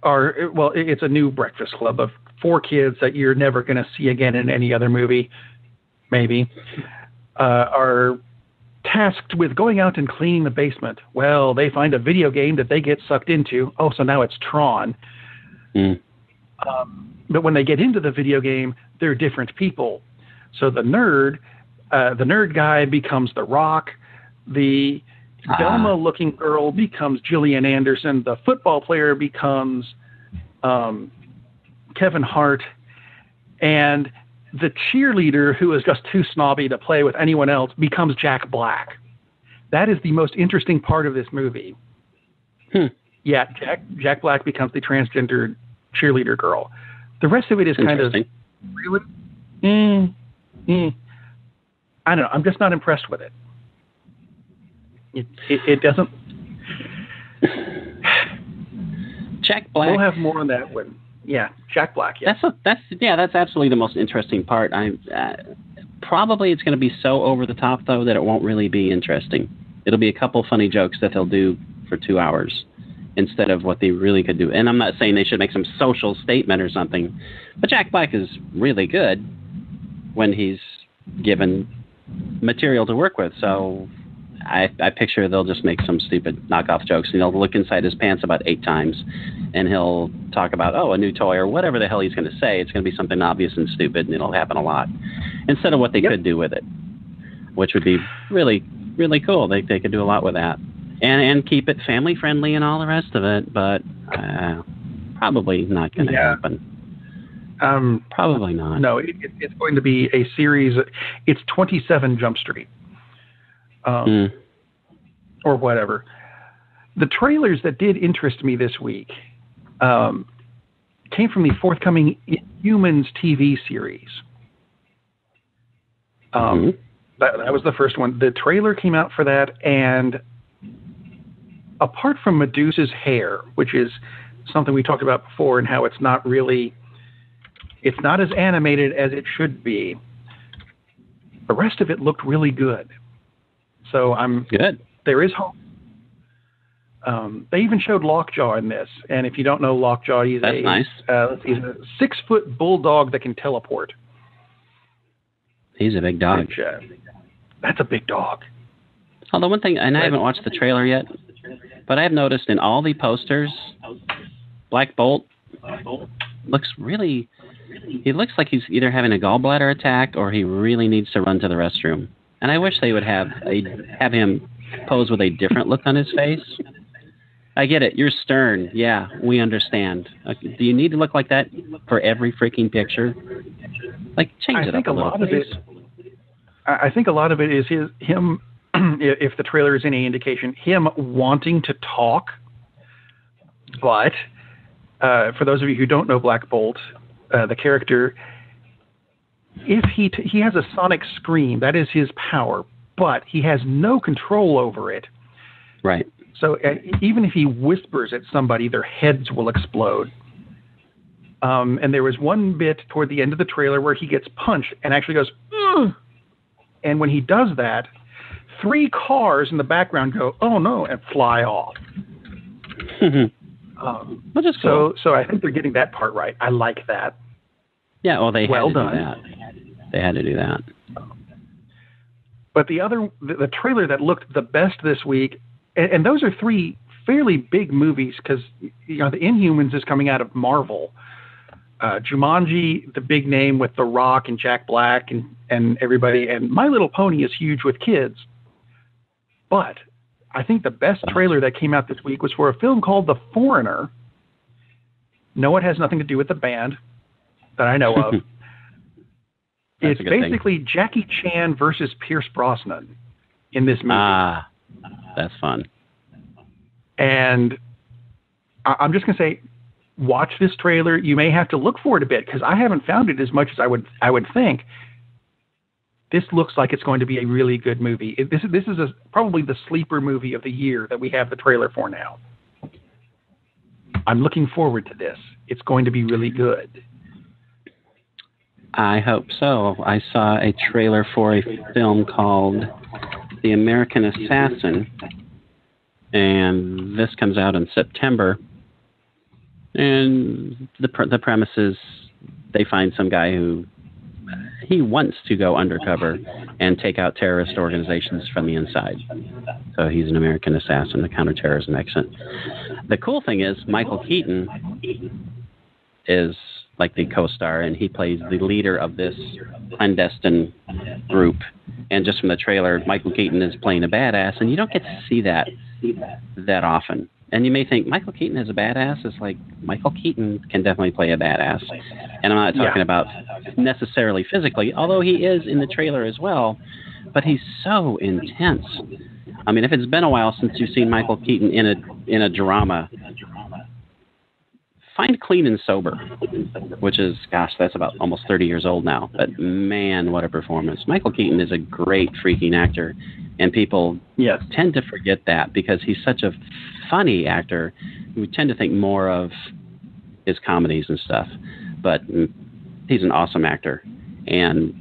It's a new Breakfast Club of 4 kids that you're never going to see again in any other movie, maybe, are tasked with going out and cleaning the basement. Well, they find a video game that they get sucked into. Oh, so now it's Tron. Mm. But when they get into the video game, they're different people. So the nerd guy becomes The Rock. The Velma-looking girl becomes Gillian Anderson. The football player becomes Kevin Hart. And the cheerleader, who is just too snobby to play with anyone else, becomes Jack Black. That is the most interesting part of this movie. Yeah, Jack Black becomes the transgender cheerleader girl. The rest of it is kind of really... I don't know. I'm just not impressed with it. It doesn't. Jack Black. We'll have more on that one. Yeah, Jack Black. Yeah. That's absolutely the most interesting part. Probably it's going to be so over the top though that it won't really be interesting. It'll be a couple funny jokes that they'll do for 2 hours instead of what they really could do. And I'm not saying they should make some social statement or something, but Jack Black is really good when he's given material to work with. So I picture they'll just make some stupid knockoff jokes, and he'll look inside his pants about 8 times, and he'll talk about, a new toy or whatever the hell he's going to say. It's going to be something obvious and stupid, and it'll happen a lot instead of what they could do with it, which would be really, really cool. They could do a lot with that and keep it family friendly and all the rest of it, but probably not going to happen. Probably not. No, it's going to be a series. It's 27 Jump Street. Or whatever. The trailers that did interest me this week came from the forthcoming Inhumans TV series. That was the first one. The trailer came out for that, and apart from Medusa's hair, which is something we talked about before and how it's not as animated as it should be, the rest of it looked really good. So I'm good. There is hope. They even showed Lockjaw in this, and if you don't know Lockjaw, he's nice. He's a 6-foot bulldog that can teleport. He's a big dog. Which, that's a big dog. Although one thing, and I haven't watched the trailer yet, but I've noticed in all the posters, Black Bolt looks really. He looks like he's either having a gallbladder attack or he really needs to run to the restroom. And I wish they would have him pose with a different look on his face. I get it. You're stern. Yeah, we understand. Do you need to look like that for every freaking picture? Like, change it up a little, please. I think a lot of it is him, if the trailer is any indication, him wanting to talk. But for those of you who don't know Black Bolt, the character, if he has a sonic scream, that is his power, but he has no control over it. Right. So even if he whispers at somebody, their heads will explode. And there was one bit toward the end of the trailer where he gets punched and actually goes, ugh! And when he does that, 3 cars in the background go, oh no, and fly off. Which is cool. So I think they're getting that part right. I like that. Yeah, well, they had to done. do that. They had to do that. But the trailer that looked the best this week, and those are 3 fairly big movies because the Inhumans is coming out of Marvel. Jumanji, the big name with The Rock and Jack Black and everybody, and My Little Pony is huge with kids. But I think the best trailer that came out this week was for a film called The Foreigner. No, it has nothing to do with the band that I know of. It's basically Jackie Chan versus Pierce Brosnan in this movie. That's fun. And I'm just going to say, watch this trailer. You may have to look for it a bit because I haven't found it as much as I would think. This looks like it's going to be a really good movie. This is probably the sleeper movie of the year that we have the trailer for now. I'm looking forward to this. It's going to be really good. I hope so. I saw a trailer for a film called The American Assassin, and this comes out in September. And the premise is they find some guy who he wants to go undercover and take out terrorist organizations from the inside. So he's an American assassin, a counterterrorism expert. The cool thing is Michael Keaton is like the co-star, and he plays the leader of this clandestine group. And just from the trailer, Michael Keaton is playing a badass, and you don't get to see that often. And you may think, Michael Keaton is a badass? It's like, Michael Keaton can definitely play a badass. And I'm not talking about necessarily physically, although he is in the trailer as well, but he's so intense. I mean, if it's been a while since you've seen Michael Keaton in a drama, find Clean and Sober, which is, gosh, that's about almost 30 years old now. But, man, what a performance. Michael Keaton is a great freaking actor, and people tend to forget that because he's such a funny actor. We tend to think more of his comedies and stuff, but he's an awesome actor. And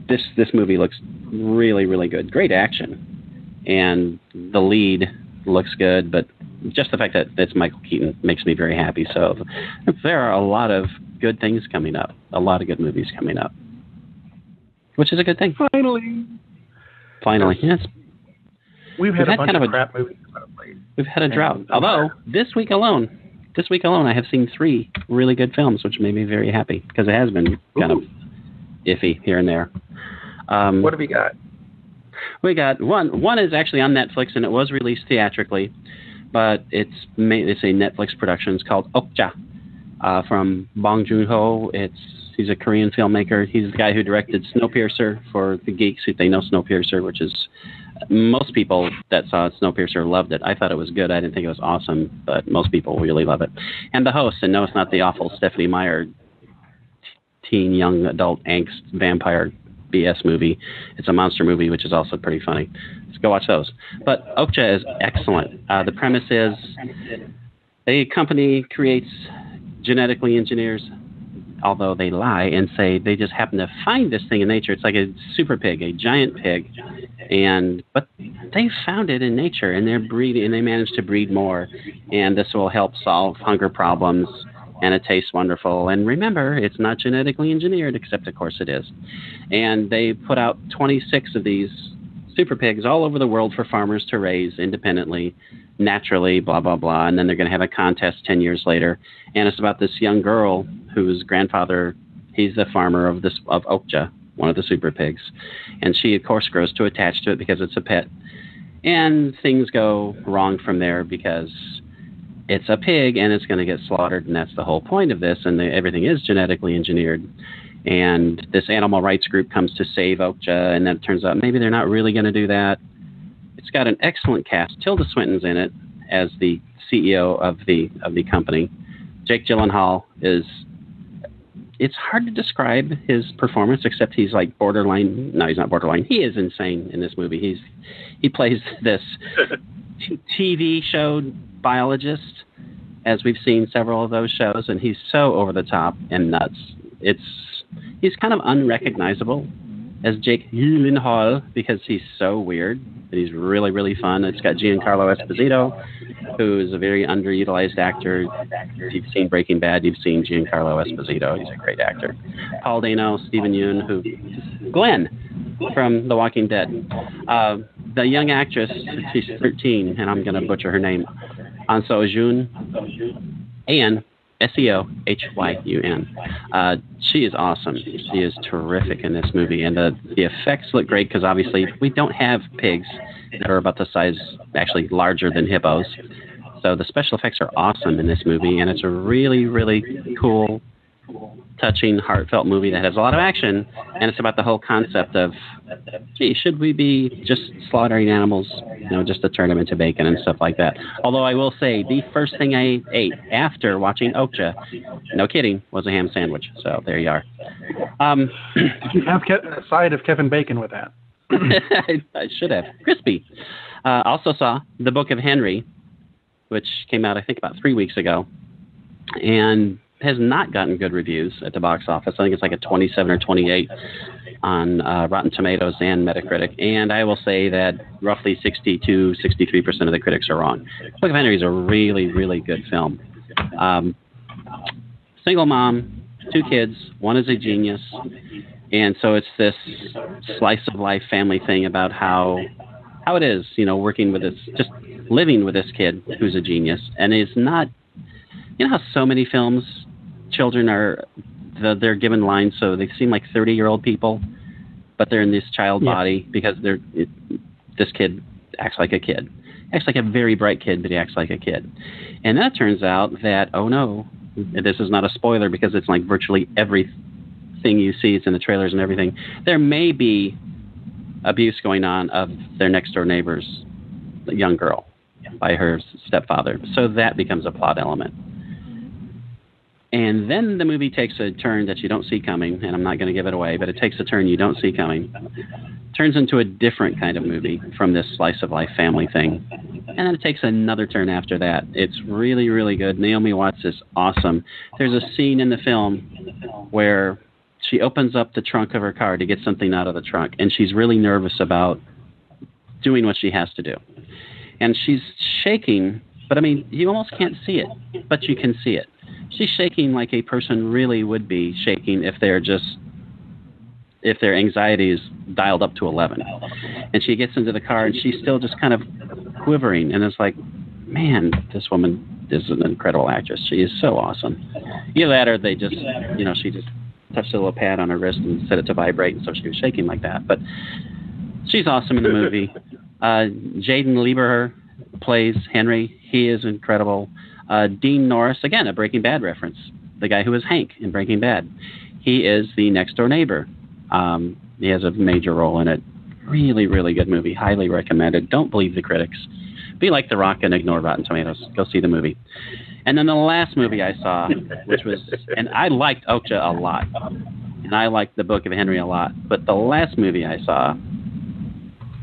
this movie looks really, really good. Great action. And the lead looks good, but just the fact that it's Michael Keaton makes me very happy. So there are a lot of good things coming up, a lot of good movies coming up, which is a good thing. Finally, yes. We've had a bunch of crap movies. We've had a drought. Although, this week alone, I have seen 3 really good films, which made me very happy, because it has been kind of iffy here and there. What have we got? We got one is actually on Netflix, and it was released theatrically, but it's a Netflix production. It's called Okja, from Bong Joon-ho. He's a Korean filmmaker. He's the guy who directed Snowpiercer for the geeks, if they know Snowpiercer, which is, most people that saw Snowpiercer loved it. I thought it was good. I didn't think it was awesome, but most people really love it. And The Host, and no, it's not the awful Stephanie Meyer teen, young, adult, angst, vampire BS movie. It's a monster movie, which is also pretty funny. Let's go watch those. But Okja is excellent. The premise is a company creates genetically engineers, although they lie and say they just happen to find this thing in nature. It's like a super pig, a giant pig, but they found it in nature, and they're breeding, and they managed to breed more, and this will help solve hunger problems, and it tastes wonderful. And remember, it's not genetically engineered, except of course it is. And they put out 26 of these super pigs all over the world for farmers to raise independently, naturally, blah, blah, blah. And then they're going to have a contest 10 years later. And it's about this young girl whose grandfather, he's the farmer of Okja, one of the super pigs. And she, of course, grows too attached to it because it's a pet. And things go wrong from there because it's a pig and it's going to get slaughtered. And that's the whole point of this. And everything is genetically engineered. And this animal rights group comes to save Okja. And then it turns out maybe they're not really going to do that. It's got an excellent cast. Tilda Swinton's in it as the CEO of the company. Jake Gyllenhaal is... It's hard to describe his performance, except he's like borderline. No, he's not borderline. He is insane in this movie. He plays this TV show biologist, as we've seen several of those shows, and he's so over the top and nuts. He's kind of unrecognizable as Jake Gyllenhaal because he's so weird, but he's really, really fun. It's got Giancarlo Esposito, who is a very underutilized actor. If you've seen Breaking Bad, you've seen Giancarlo Esposito. He's a great actor. Paul Dano, Stephen Yeun, Glenn from The Walking Dead. The young actress, she's 13, and I'm going to butcher her name, An Seo-hyun, and Seohyun. She is awesome. She is terrific in this movie, and the effects look great because obviously we don't have pigs that are about the size, actually larger than hippos. So the special effects are awesome in this movie, and it's a really, really cool, touching, heartfelt movie that has a lot of action, and it's about the whole concept of, gee, should we be just slaughtering animals, just to turn them into bacon and stuff like that. Although I will say, the first thing I ate after watching Okja, no kidding, was a ham sandwich. So there you are. Did you have a side of Kevin Bacon with that? I should have. Crispy. Also saw The Book of Henry, which came out, I think, about 3 weeks ago, and has not gotten good reviews at the box office. I think it's like a 27 or 28 on Rotten Tomatoes and Metacritic. And I will say that roughly 62-63% of the critics are wrong. Book of Henry is a really, really good film. Single mom, 2 kids, one is a genius. And so it's this slice of life family thing about how it is, working with this, just living with this kid who's a genius. And it's not, how so many films, children they're given lines so they seem like 30-year-old people, but they're in this child body because this kid acts like a kid. Acts like a very bright kid, but he acts like a kid. And that turns out that, oh no, this is not a spoiler because it's like virtually everything you see, it's in the trailers and everything. There may be abuse going on of their next-door neighbor's young girl by her stepfather. So that becomes a plot element. And then the movie takes a turn that you don't see coming, and I'm not going to give it away, but it takes a turn you don't see coming. Turns into a different kind of movie from this slice of life family thing. And then it takes another turn after that. It's really, really good. Naomi Watts is awesome. There's a scene in the film where she opens up the trunk of her car to get something out of the trunk, and she's really nervous about doing what she has to do. And she's shaking, but I mean, you almost can't see it, but you can see it. She's shaking like a person really would be shaking if their anxiety is dialed up to 11. And she gets into the car and she's still just kind of quivering. And it's like, man, this woman is an incredible actress. She is so awesome. Either that or they just, she just touched a little pad on her wrist and set it to vibrate, and so she was shaking like that. But she's awesome in the movie. Jaden Lieberher plays Henry. He is incredible. Dean Norris, again, a Breaking Bad reference. The guy who was Hank in Breaking Bad. He is the next-door neighbor. He has a major role in it. Really, really good movie. Highly recommended. Don't believe the critics. Be like The Rock and ignore Rotten Tomatoes. Go see the movie. And then the last movie I saw, which was, and I liked Okja a lot, and I liked the Book of Henry a lot, but the last movie I saw,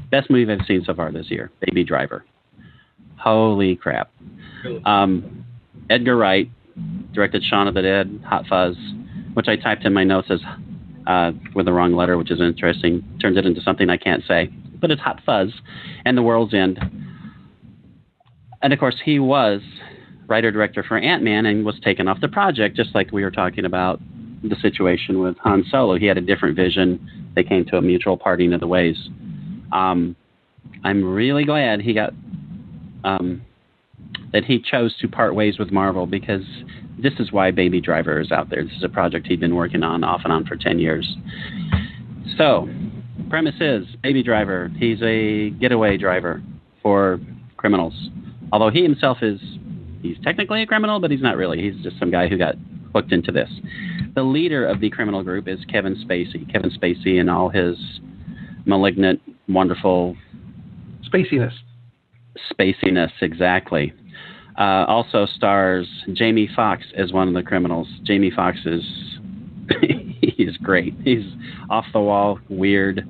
best movie I've seen so far this year, Baby Driver. Holy crap. Edgar Wright directed Shaun of the Dead, Hot Fuzz, which I typed in my notes as with the wrong letter, which is interesting. Turned it into something I can't say, but it's Hot Fuzz, and The World's End. And of course, he was writer-director for Ant-Man and was taken off the project, just like we were talking about the situation with Han Solo. He had a different vision. They came to a mutual parting of the ways. I'm really glad he got that he chose to part ways with Marvel, because this is why Baby Driver is out there. This is a project he'd been working on off and on for 10 years. So, premise is, Baby Driver, he's a getaway driver for criminals. Although he himself he's technically a criminal, but he's not really. He's just some guy who got hooked into this. The leader of the criminal group is Kevin Spacey. Kevin Spacey and all his malignant, wonderful... Spaciness, exactly. Also stars Jamie Foxx as one of the criminals. Jamie Foxx he's great. He's off the wall, weird,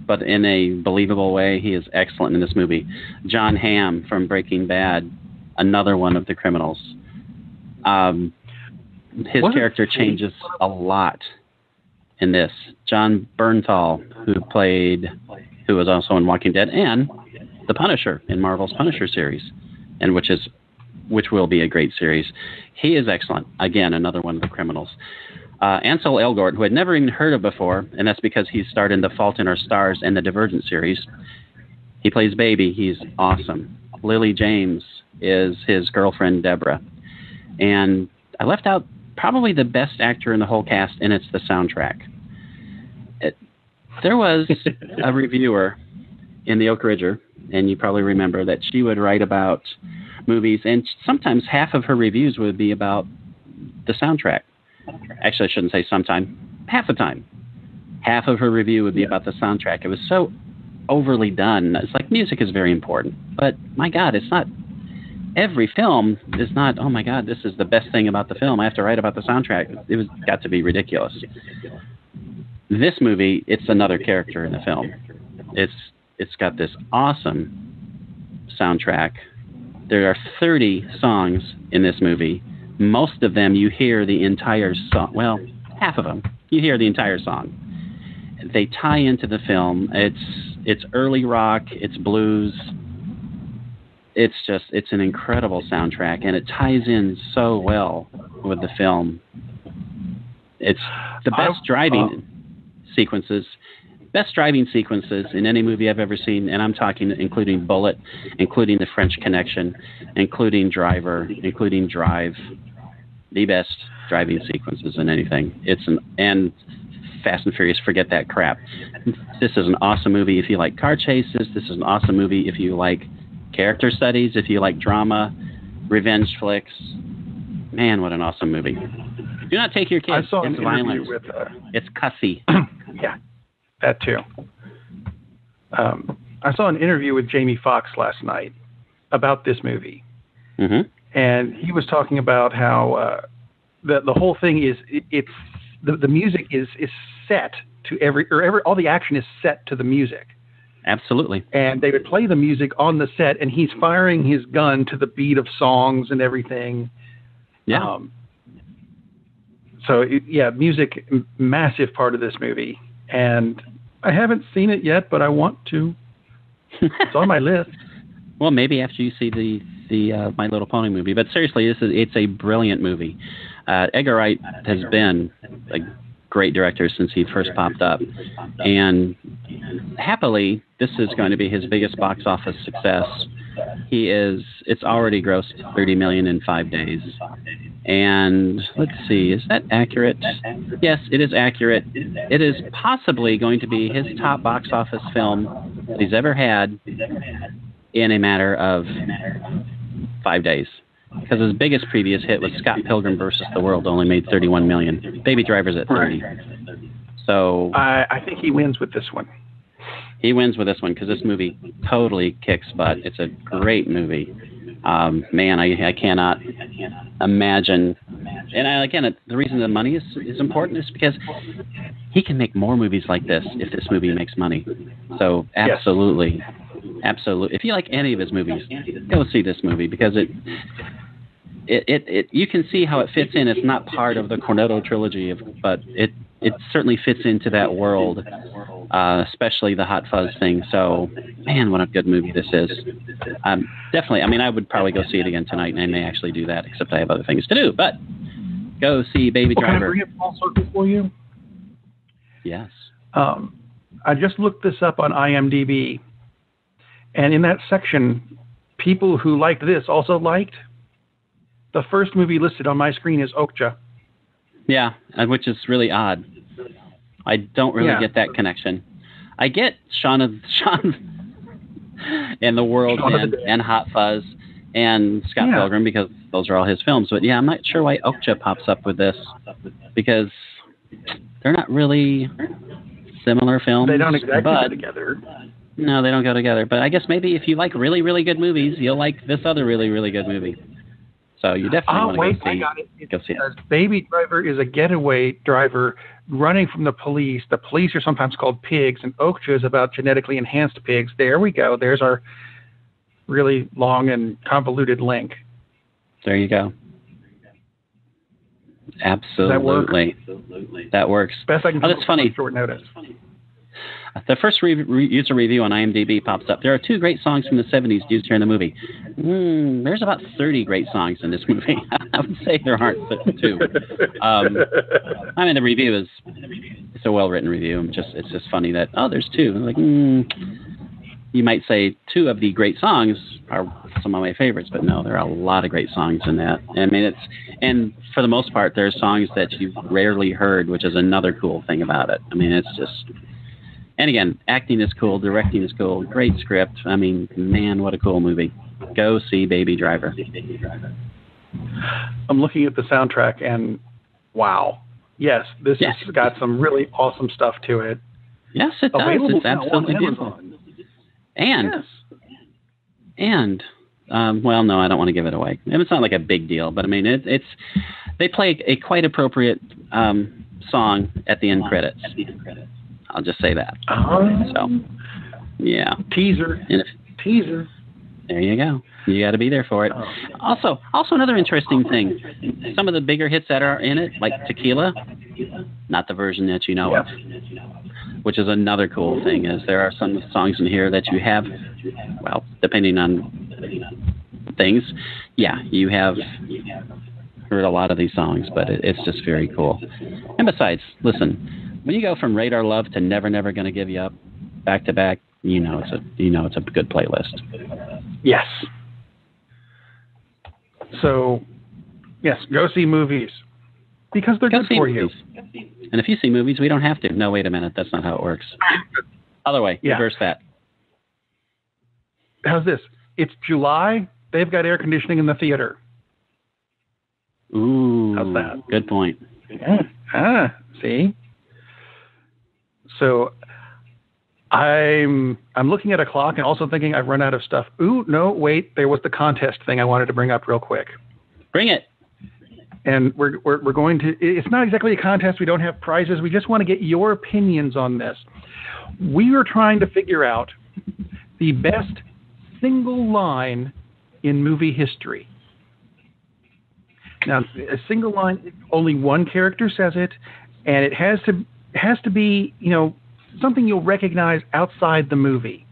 but in a believable way. He is excellent in this movie. John Hamm from Breaking Bad, another one of the criminals. His character changes a lot in this. John Bernthal, who was also in Walking Dead, and the Punisher in Marvel's Punisher series, and which will be a great series. He is excellent. Again, another one of the criminals. Ansel Elgort, who I'd never even heard of before, and that's because he starred in The Fault in Our Stars and the Divergent series. He plays Baby. He's awesome. Lily James is his girlfriend, Deborah. And I left out probably the best actor in the whole cast, and it's the soundtrack. There was a reviewer in the Oak Ridger, and you probably remember that she would write about movies, and sometimes half of her reviews would be about the soundtrack. Actually, I shouldn't say sometime. Half the time. Half of her review would be about the soundtrack. It was so overly done. It's like, music is very important, but my God, it's not... Every film is not, oh my God, this is the best thing about the film, I have to write about the soundtrack. It was got to be ridiculous. This movie, it's another character in the film. It's got this awesome soundtrack. There are 30 songs in this movie. Most of them you hear the entire song. Well, half of them you hear the entire song. They tie into the film. It's early rock. It's blues. It's an incredible soundtrack, and it ties in so well with the film. It's the best driving sequences. Best driving sequences in any movie I've ever seen, and I'm talking including Bullet, including The French Connection, including Driver, including Drive. The best driving sequences in anything. And Fast and Furious, forget that crap. This is an awesome movie if you like car chases. This is an awesome movie if you like character studies, if you like drama, revenge flicks. Man, what an awesome movie. Do not take your kids. I saw it's an violence. interview with... It's cussy. Yeah. That too. I saw an interview with Jamie Foxx last night about this movie. Mm-hmm. And he was talking about how the whole thing is it's the music is set to all the action is set to the music. Absolutely. And they would play the music on the set, and he's firing his gun to the beat of songs and everything. Yeah. Music, massive part of this movie. And I haven't seen it yet, but I want to. It's on my list. Well, maybe after you see the My Little Pony movie. But seriously, it's a brilliant movie. Edgar Wright has been a great director since he first popped up. And happily, this is going to be his biggest box office success. It's already grossed $30 million in 5 days. And let's see, is that accurate? Yes, it is accurate. It is possibly going to be his top box office film that he's ever had in a matter of 5 days. Because his biggest previous hit was Scott Pilgrim versus the World, only made $31 million. Baby Driver's at 30. So I think he wins with this one. He wins with this one because this movie totally kicks butt. It's a great movie. Man, I cannot imagine. And the reason the money is important is because he can make more movies like this if this movie makes money. So absolutely. Yes. Absolutely. If you like any of his movies, go see this movie because it you can see how it fits in. It's not part of the Cornetto trilogy, but it certainly fits into that world, especially the Hot Fuzz thing. So, man, what a good movie this is. Definitely. I mean, I would probably go see it again tonight, and I may actually do that, except I have other things to do. But go see Baby Driver. Can I bring it full circle for you? Yes. I just looked this up on IMDb. And in that section, people who liked this also liked. The first movie listed on my screen is Okja. Yeah, which is really odd. I don't really get that connection. I get Shaun and the World and Hot Fuzz and Scott Pilgrim because those are all his films. But I'm not sure why Okja pops up with this because they're not really similar films. They don't exactly go together. No, they don't go together. But I guess maybe if you like really, really good movies, you'll like this other really, really good movie. So you definitely want to go see it. Baby Driver is a getaway driver running from the police. The police are sometimes called pigs, and Okja is about genetically enhanced pigs. There we go. There's our really long and convoluted link. There you go. Absolutely. That works. Best I can do that's funny. Short notice. The first user review on IMDb pops up. There are 2 great songs from the 70s used here in the movie. There's about 30 great songs in this movie. I would say there aren't 2. I mean, the review it's a well-written review. It's just funny that, there's 2. Like, you might say 2 of the great songs are some of my favorites, but no, there are a lot of great songs in that. I mean, and for the most part, there's songs that you've rarely heard, which is another cool thing about it. I mean, it's just... And again, acting is cool, directing is cool, great script. I mean, man, what a cool movie. Go see Baby Driver. I'm looking at the soundtrack and wow. Yes, this has got some really awesome stuff to it. Yes, it does. It's absolutely beautiful. And well, no, I don't want to give it away. It's not like a big deal, but I mean, they play a quite appropriate song at the end credits. I'll just say that. So, yeah. Teaser. Teaser. There you go. You got to be there for it. Also, another interesting thing. Some of the bigger hits that are in it, like Tequila, not the version that you know of. Which is another cool thing, is there are some songs in here that you have, well, depending on things, you have heard a lot of these songs, but it's just very cool. And besides, listen, when you go from Radar Love to Never Never Gonna Give You Up, back to back, it's a good playlist. Yes. So, yes, go see movies because they're good for you. And if you see movies, we don't have to. No, wait a minute, that's not how it works. Other way, reverse that. How's this? It's July. They've got air conditioning in the theater. Ooh, how's that? Good point. Yeah. See. So I'm looking at a clock and also thinking I've run out of stuff. Ooh, no, wait. There was the contest thing I wanted to bring up real quick. Bring it. And we're going to, it's not exactly a contest. We don't have prizes. We just want to get your opinions on this. We are trying to figure out the best single line in movie history. Now, a single line, only one character says it, and it has to be, something you'll recognize outside the movie.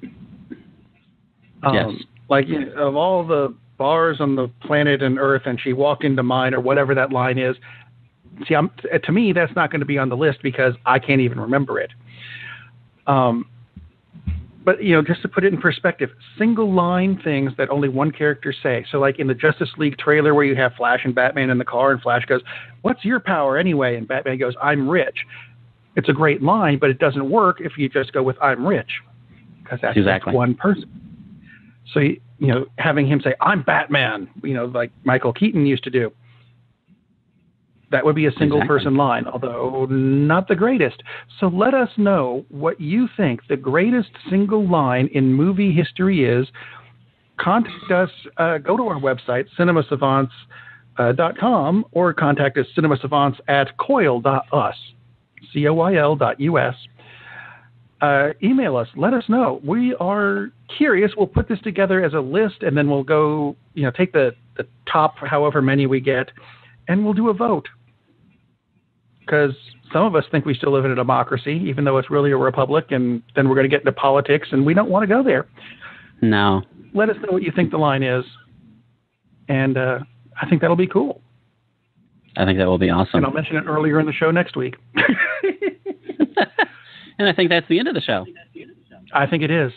Yes. Like, of all the bars on the planet and Earth, and she walked into mine, or whatever that line is. See, to me, that's not going to be on the list because I can't even remember it. But, just to put it in perspective, single line things that only one character say. So like in the Justice League trailer where you have Flash and Batman in the car, and Flash goes, "What's your power anyway?" And Batman goes, "I'm rich." It's a great line, but it doesn't work if you just go with "I'm rich," because that's exactly just one person. So, having him say, "I'm Batman," like Michael Keaton used to do, that would be a single person line, although not the greatest. So let us know what you think the greatest single line in movie history is. Contact us, go to our website, cinemasavants.com, or contact us, cinemasavants@coil.us, COIL.us. Email us. Let us know. We are curious. We'll put this together as a list, and then we'll go, take the top however many we get, and we'll do a vote. Because some of us think we still live in a democracy, even though it's really a republic, and then we're going to get into politics, and we don't want to go there. No. Let us know what you think the line is, and I think that'll be cool. I think that will be awesome. And I'll mention it earlier in the show next week. And I think that's the end of the show. I think it is.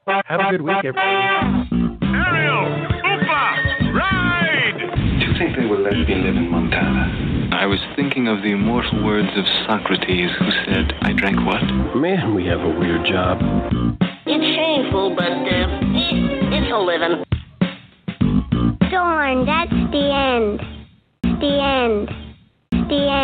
Have a good week, everybody. Ariel! Upa! Ride! Do you think they will let me live in Montana? I was thinking of the immortal words of Socrates, who said, "I drank what?" Man, we have a weird job. It's shameful, but it's a living. Darn, that's the end. The end. The end.